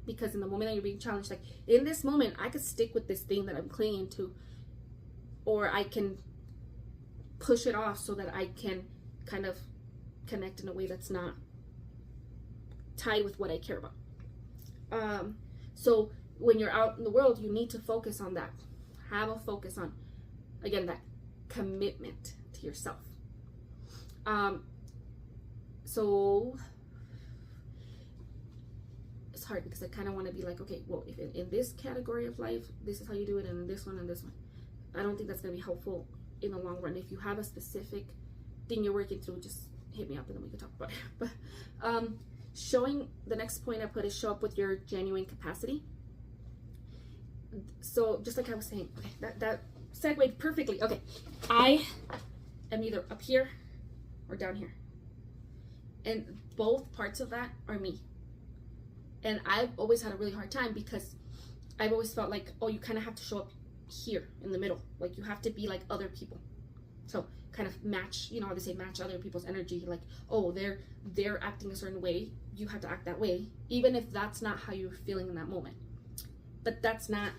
Because in the moment that you're being challenged, like in this moment, I could stick with this thing that I'm clinging to, or I can push it off so that I can kind of connect in a way that's not tied with what I care about. So when you're out in the world, you need to focus on that. Have a focus on, again, that commitment to yourself. So it's hard because I kind of want to be like, okay, well, if in this category of life, this is how you do it, and in this one and this one. I don't think that's going to be helpful in the long run. If you have a specific thing you're working through, just hit me up and then we can talk about it. But showing, the next point I put is show up with your genuine capacity. So just like I was saying, okay, that segued perfectly. Okay, I am either up here or down here, and both parts of that are me. And I've always had a really hard time because I've always felt like, oh, you kind of have to show up here in the middle. Like you have to be like other people. So kind of match, you know how they say match other people's energy. Like, oh, they're acting a certain way. You have to act that way, even if that's not how you're feeling in that moment. But that's not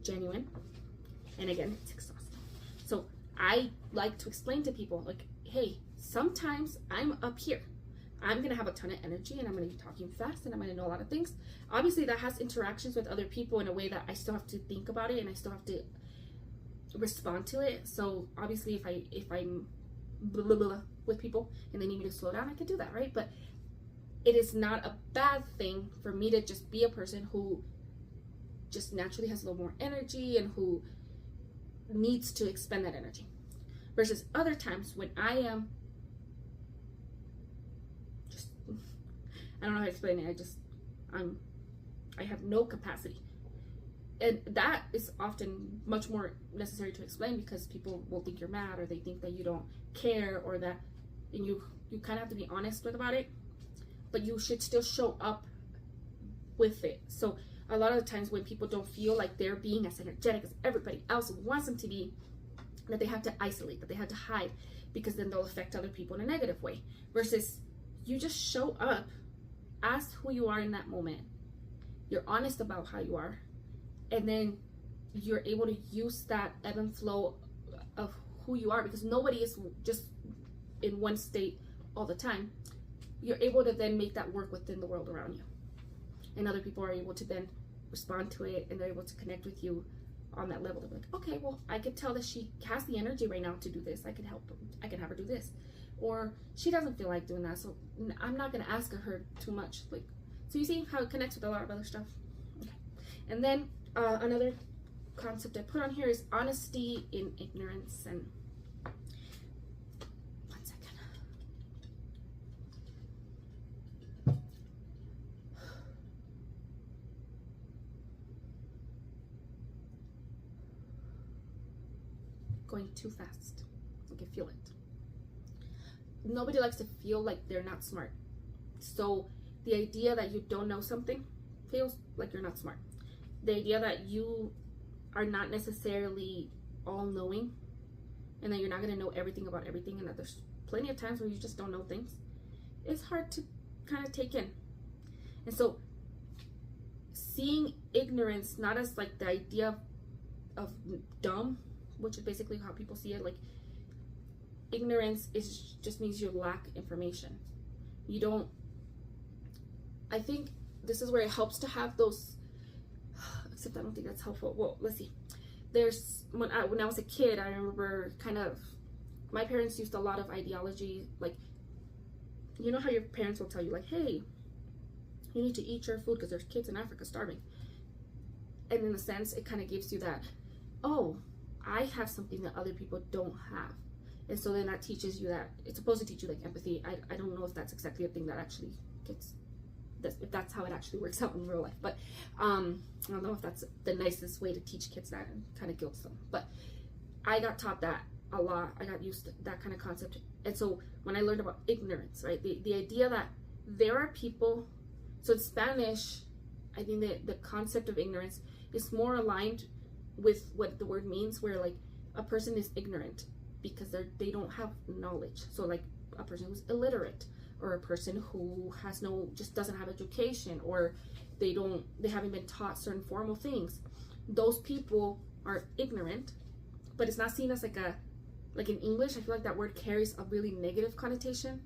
genuine. And again, it's exhausting. So I like to explain to people, like, hey, sometimes I'm up here. I'm going to have a ton of energy and I'm going to be talking fast and I'm going to know a lot of things. Obviously, that has interactions with other people in a way that I still have to think about it and I still have to respond to it. So obviously, if I'm blah, blah, blah with people and they need me to slow down, I can do that, right? But it is not a bad thing for me to just be a person who just naturally has a little more energy and who needs to expend that energy. Versus other times when I am just, I don't know how to explain it. I have no capacity. And that is often much more necessary to explain because people will think you're mad or they think that you don't care or that, and you kind of have to be honest about it, but you should still show up with it. So a lot of the times when people don't feel like they're being as energetic as everybody else wants them to be, that they have to isolate, that they have to hide, because then they'll affect other people in a negative way. Versus you just show up as who you are in that moment. You're honest about how you are, and then you're able to use that ebb and flow of who you are, because nobody is just in one state all the time. You're able to then make that work within the world around you, and other people are able to then respond to it, and they're able to connect with you on that level. They're like, okay, well, I could tell that she has the energy right now to do this. I can help her. I can have her do this, or she doesn't feel like doing that, so I'm not going to ask her too much. Like, so you see how it connects with a lot of other stuff. Okay. And then another concept I put on here is honesty in ignorance. And one second. Going too fast. I can feel it. Nobody likes to feel like they're not smart. So the idea that you don't know something feels like you're not smart. The idea that you are not necessarily all-knowing and that you're not going to know everything about everything, and that there's plenty of times where you just don't know things, it's hard to kind of take in. And so seeing ignorance not as like the idea of dumb, which is basically how people see it, like ignorance is just means you lack information. You don't, I think this is where it helps to have those, except I don't think that's helpful. Well, let's see. There's, when I was a kid, I remember kind of, my parents used a lot of ideology, like, you know how your parents will tell you, like, hey, you need to eat your food because there's kids in Africa starving. And in a sense, it kind of gives you that, oh, I have something that other people don't have. And so then that teaches you that, it's supposed to teach you like empathy. I don't know if that's exactly a thing that actually gets, if that's how it actually works out in real life. But I don't know if that's the nicest way to teach kids that and kind of guilt them. But I got taught that a lot. I got used to that kind of concept. And so when I learned about ignorance, right, the idea that there are people, so in Spanish, I think that the concept of ignorance is more aligned with what the word means, where like a person is ignorant because they don't have knowledge. So like a person who's illiterate, or a person who has just doesn't have education, or they haven't been taught certain formal things. Those people are ignorant, but it's not seen as like in English, I feel like that word carries a really negative connotation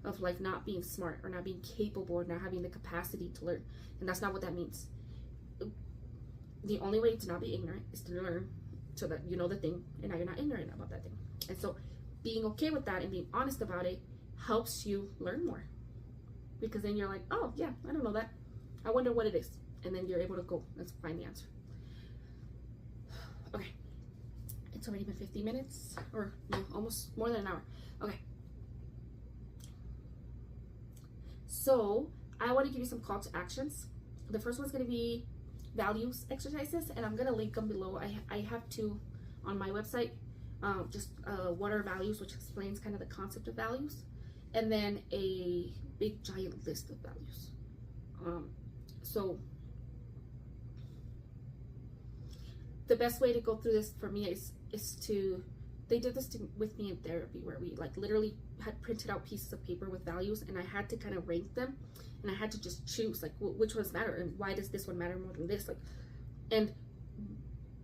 of like not being smart or not being capable or not having the capacity to learn. And that's not what that means. The only way to not be ignorant is to learn so that you know the thing and now you're not ignorant about that thing. And so being okay with that and being honest about it helps you learn more, because then you're like, oh yeah, I don't know that, I wonder what it is, and then you're able to go and find the answer. Okay, it's already been 50 minutes, or no, almost more than an hour. Okay, so I want to give you some call to actions. The first one's going to be values exercises, and I'm going to link them below. I have two on my website, just what are values, which explains kind of the concept of values, and then a big giant list of values. So the best way to go through this for me is to, they did this with me in therapy, where we like literally had printed out pieces of paper with values, and I had to kind of rank them, and I had to just choose like which ones matter and why does this one matter more than this, like, and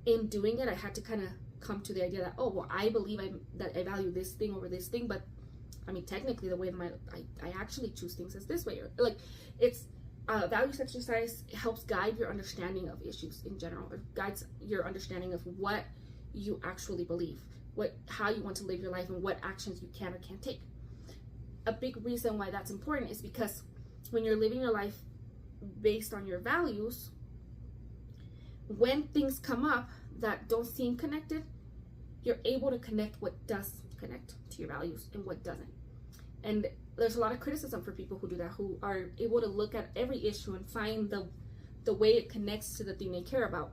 in doing it I had to kind of come to the idea that, oh well, I believe that I value this thing over this thing, but I mean technically the way that I actually choose things is this way, or like it's values exercise helps guide your understanding of issues in general, or guides your understanding of what you actually believe, how you want to live your life, and what actions you can or can't take. A big reason why that's important is because when you're living your life based on your values, when things come up that don't seem connected, you're able to connect what does connect to your values and what doesn't. And there's a lot of criticism for people who do that, who are able to look at every issue and find the way it connects to the thing they care about.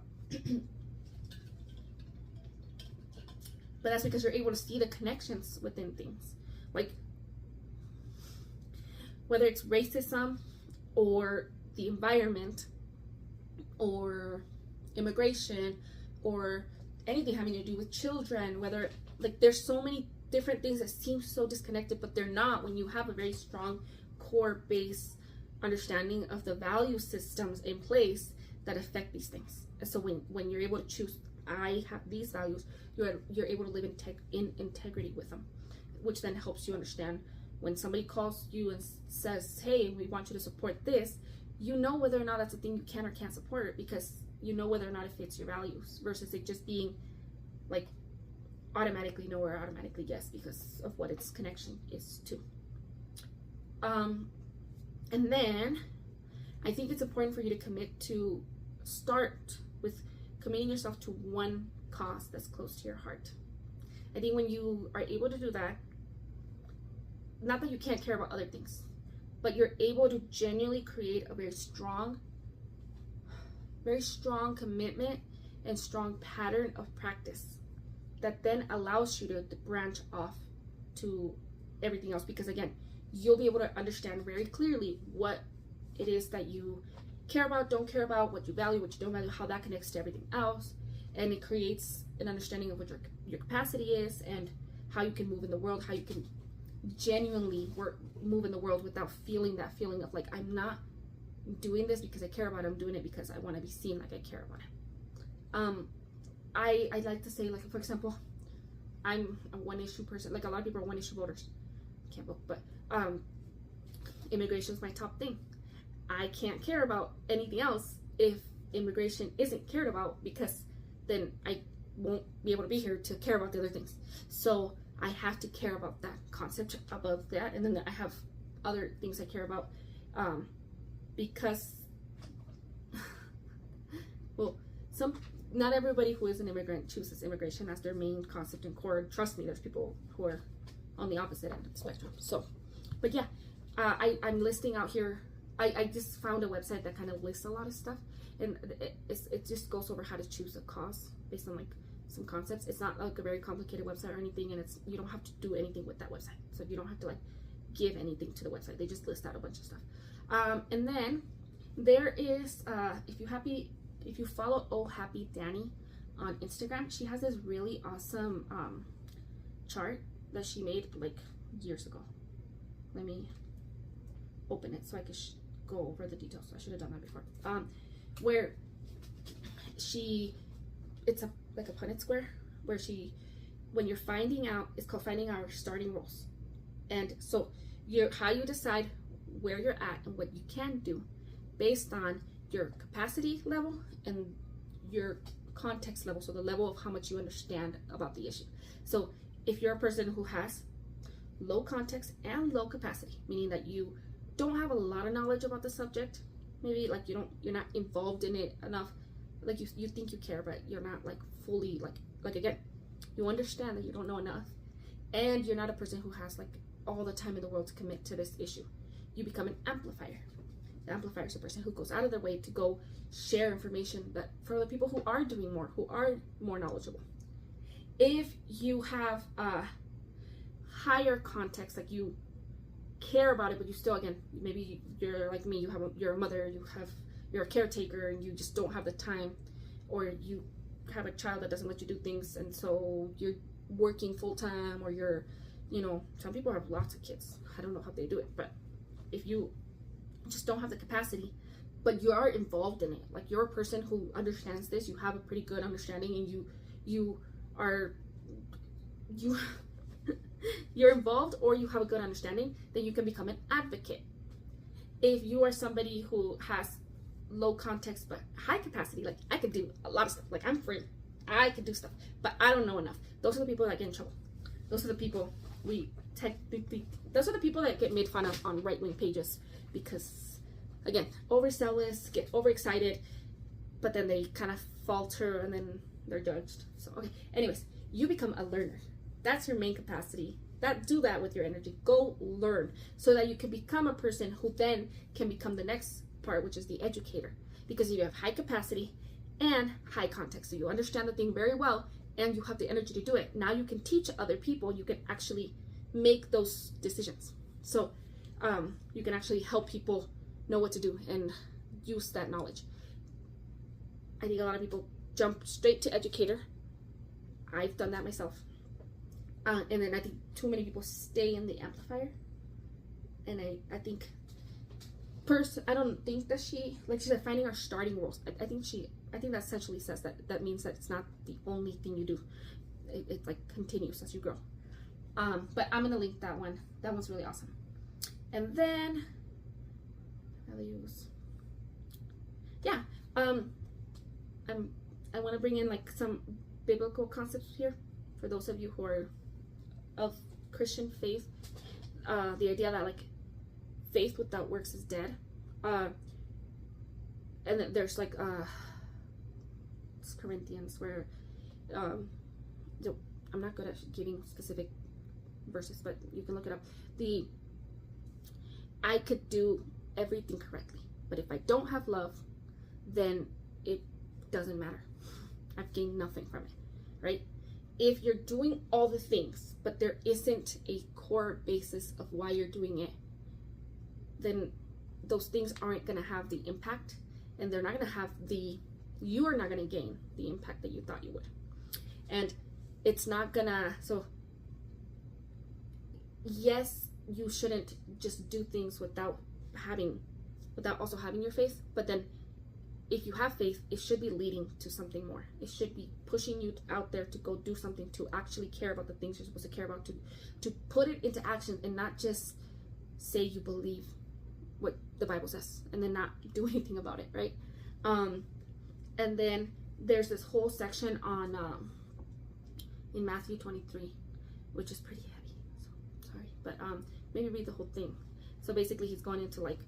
But that's because you're able to see the connections within things. Like, whether it's racism or the environment or immigration or anything having to do with children, whether, like, there's so many different things that seem so disconnected, but they're not when you have a very strong core base understanding of the value systems in place that affect these things. And so when you're able to choose, I have these values, you're able to live in integrity with them, which then helps you understand when somebody calls you and says, hey, we want you to support this, you know whether or not that's a thing you can or can't support it, because you know whether or not it fits your values, versus it just being like automatically no or automatically yes because of what its connection is to. And then I think it's important for you to start with committing yourself to one cause that's close to your heart. I think when you are able to do that, not that you can't care about other things, but you're able to genuinely create a very strong commitment and strong pattern of practice that then allows you to branch off to everything else, because again, you'll be able to understand very clearly what it is that you care about, don't care about, what you value, what you don't value, how that connects to everything else, and it creates an understanding of what your capacity is and how you can move in the world, how you can genuinely move in the world without feeling that feeling of like, I'm not doing this because I care about it, I'm doing it because I want to be seen like I care about it. I like to say, like, for example, I'm a one issue person. Like, a lot of people are one issue voters. Can't vote, but immigration is my top thing. I can't care about anything else if immigration isn't cared about, because then I won't be able to be here to care about the other things. So I have to care about that concept above that, and then I have other things I care about, because well, not everybody who is an immigrant chooses immigration as their main concept and core. Trust me, there's people who are on the opposite end of the spectrum. So, but yeah, I'm listing out here. I just found a website that kind of lists a lot of stuff, and it just goes over how to choose a cause based on like some concepts. It's not like a very complicated website or anything, and you don't have to do anything with that website. So you don't have to like give anything to the website. They just list out a bunch of stuff. And then there is if you follow Oh Happy Danny on Instagram, she has this really awesome chart that she made like years ago. Let me open it so I can go over the details. I should have done that before. Where it's like a Punnett square, where when you're finding out, it's called finding our starting roles. And so how you decide where you're at and what you can do based on your capacity level and your context level, so the level of how much you understand about the issue. So if you're a person who has low context and low capacity, meaning that you don't have a lot of knowledge about the subject, maybe like you're not involved in it enough, like you think you care, but you're not like fully like again, you understand that you don't know enough, and you're not a person who has like all the time in the world to commit to this issue, you become an amplifier. The amplifier is a person who goes out of their way to go share information that for the people who are doing more, who are more knowledgeable. If you have a higher context, like you care about it, but you still, again, maybe you're like me, you're a mother, you're a caretaker, and you just don't have the time, or you have a child that doesn't let you do things, and so you're working full-time, or you're, you know, some people have lots of kids. I don't know how they do it, but if you just don't have the capacity, but you are involved in it, like you're a person who understands this, you have a pretty good understanding, and you're involved, or you have a good understanding, then you can become an advocate. If you are somebody who has low context but high capacity, like I could do a lot of stuff, like I'm free, I could do stuff, but I don't know enough. Those are the people that get in trouble. Those are the people those are the people that get made fun of on right-wing pages, because again, overzealous, get overexcited, but then they kind of falter and then they're judged. So okay, anyways, you become a learner. That's your main capacity. Do that with your energy. Go learn, so that you can become a person who then can become the next part, which is the educator, because you have high capacity and high context, so you understand the thing very well and you have the energy to do it. Now you can teach other people. You can actually make those decisions, so you can actually help people know what to do and use that knowledge. I think a lot of people jump straight to educator. I've done that myself, and then I think too many people stay in the amplifier, and I think I don't think that she said finding our starting roles. I think that essentially says that means that it's not the only thing you do. It like continues as you grow. But I'm gonna link that one. That one's really awesome. And then values. Yeah. I want to bring in like some biblical concepts here for those of you who are of Christian faith. The idea that like faith without works is dead. And then there's like it's Corinthians where I'm not good at giving specific verses, but you can look it up. I could do everything correctly, but if I don't have love, then it doesn't matter. I've gained nothing from it, right? If you're doing all the things, but there isn't a core basis of why you're doing it, then those things aren't going to have the impact, and they're not going to have you are not going to gain the impact that you thought you would. And it's not gonna, so yes, you shouldn't just do things without also having your faith, but then if you have faith, it should be leading to something more. It should be pushing you out there to go do something, to actually care about the things you're supposed to care about, to put it into action, and not just say you believe what the Bible says and then not do anything about it, right? And then there's this whole section on in Matthew 23, which is pretty heavy, so sorry, but maybe read the whole thing. So basically he's going into like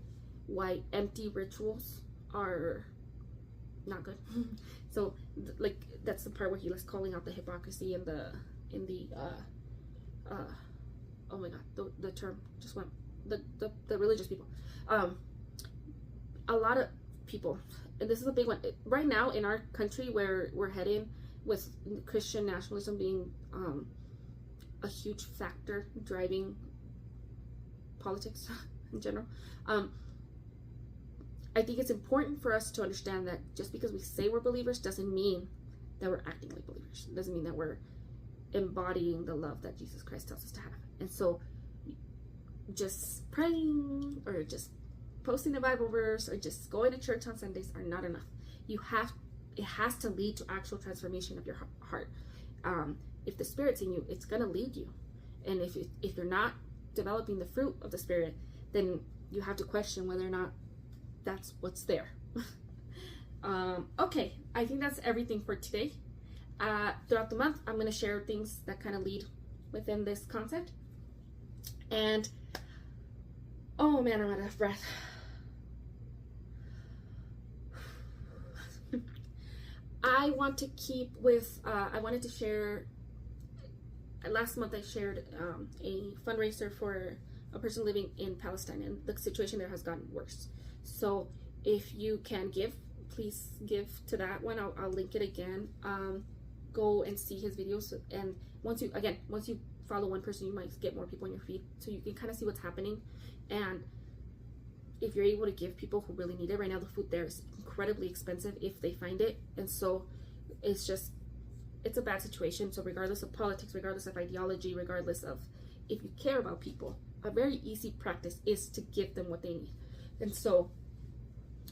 why empty rituals are not good. So like that's the part where he was calling out the hypocrisy in the oh my god, the term just went, the religious people. A lot of people, and this is a big one right now in our country where we're heading, with Christian nationalism being a huge factor driving politics in general. I think it's important for us to understand that just because we say we're believers doesn't mean that we're acting like believers. It doesn't mean that we're embodying the love that Jesus Christ tells us to have. And so just praying or just posting a Bible verse or just going to church on Sundays are not enough. It has to lead to actual transformation of your heart. If the Spirit's in you, it's going to lead you. And if you're not developing the fruit of the Spirit, then you have to question whether or not that's what's there. Okay, I think that's everything for today. Throughout the month, I'm going to share things that kind of lead within this concept. And oh man, I'm out of breath. I want to keep with, I wanted to share, last month I shared a fundraiser for a person living in Palestine, and the situation there has gotten worse. So if you can give, please give to that one. I'll link it again. Go and see his videos, and once you follow one person, you might get more people in your feed, so you can kind of see what's happening. And if you're able to give people who really need it right now, the food there is incredibly expensive if they find it, and so it's a bad situation. So regardless of politics, regardless of ideology, regardless of if you care about people, a very easy practice is to give them what they need. And so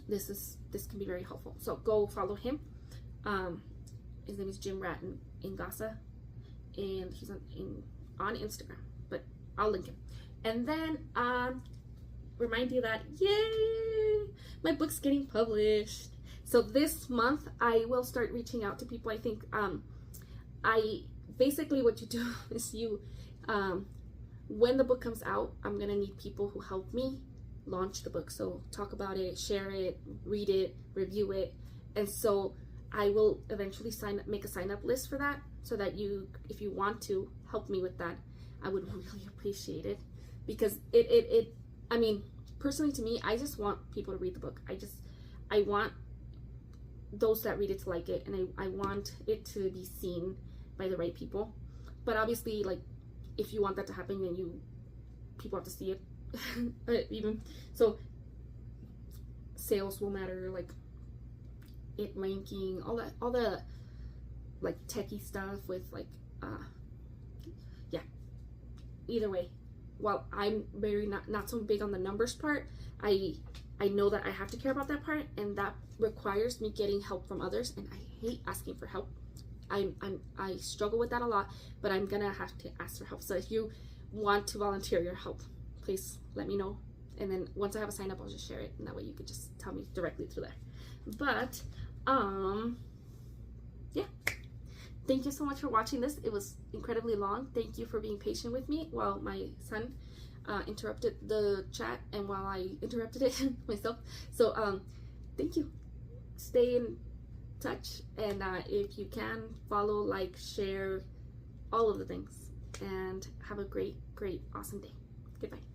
this can be very helpful. So go follow him. His name is Jim Ratton in Gaza, and he's on Instagram, but I'll link him. And then remind you that, yay, my book's getting published. So this month I will start reaching out to people. I think I basically, what you do is you when the book comes out, I'm gonna need people who help me launch the book. So talk about it, share it, read it, review it. And so I will eventually make a sign up list for that, so that if you want to help me with that, I would really appreciate it. Because I mean, personally, to me, I just want people to read the book. I want those that read it to like it, and I want it to be seen by the right people. But obviously, like, if you want that to happen, then people have to see it. Even so, sales will matter, like it ranking, all the like techie stuff with like yeah. Either way, while I'm very not so big on the numbers part, I know that I have to care about that part, and that requires me getting help from others, and I hate asking for help. I struggle with that a lot, but I'm gonna have to ask for help. So if you want to volunteer your help, please let me know, and then once I have a sign up, I'll just share it, and that way you could just tell me directly through there. But yeah, thank you so much for watching this. It was incredibly long. Thank you for being patient with me while my son interrupted the chat and while I interrupted it myself. So thank you. Stay in touch, and if you can, follow, like, share, all of the things, and have a great awesome day. Goodbye.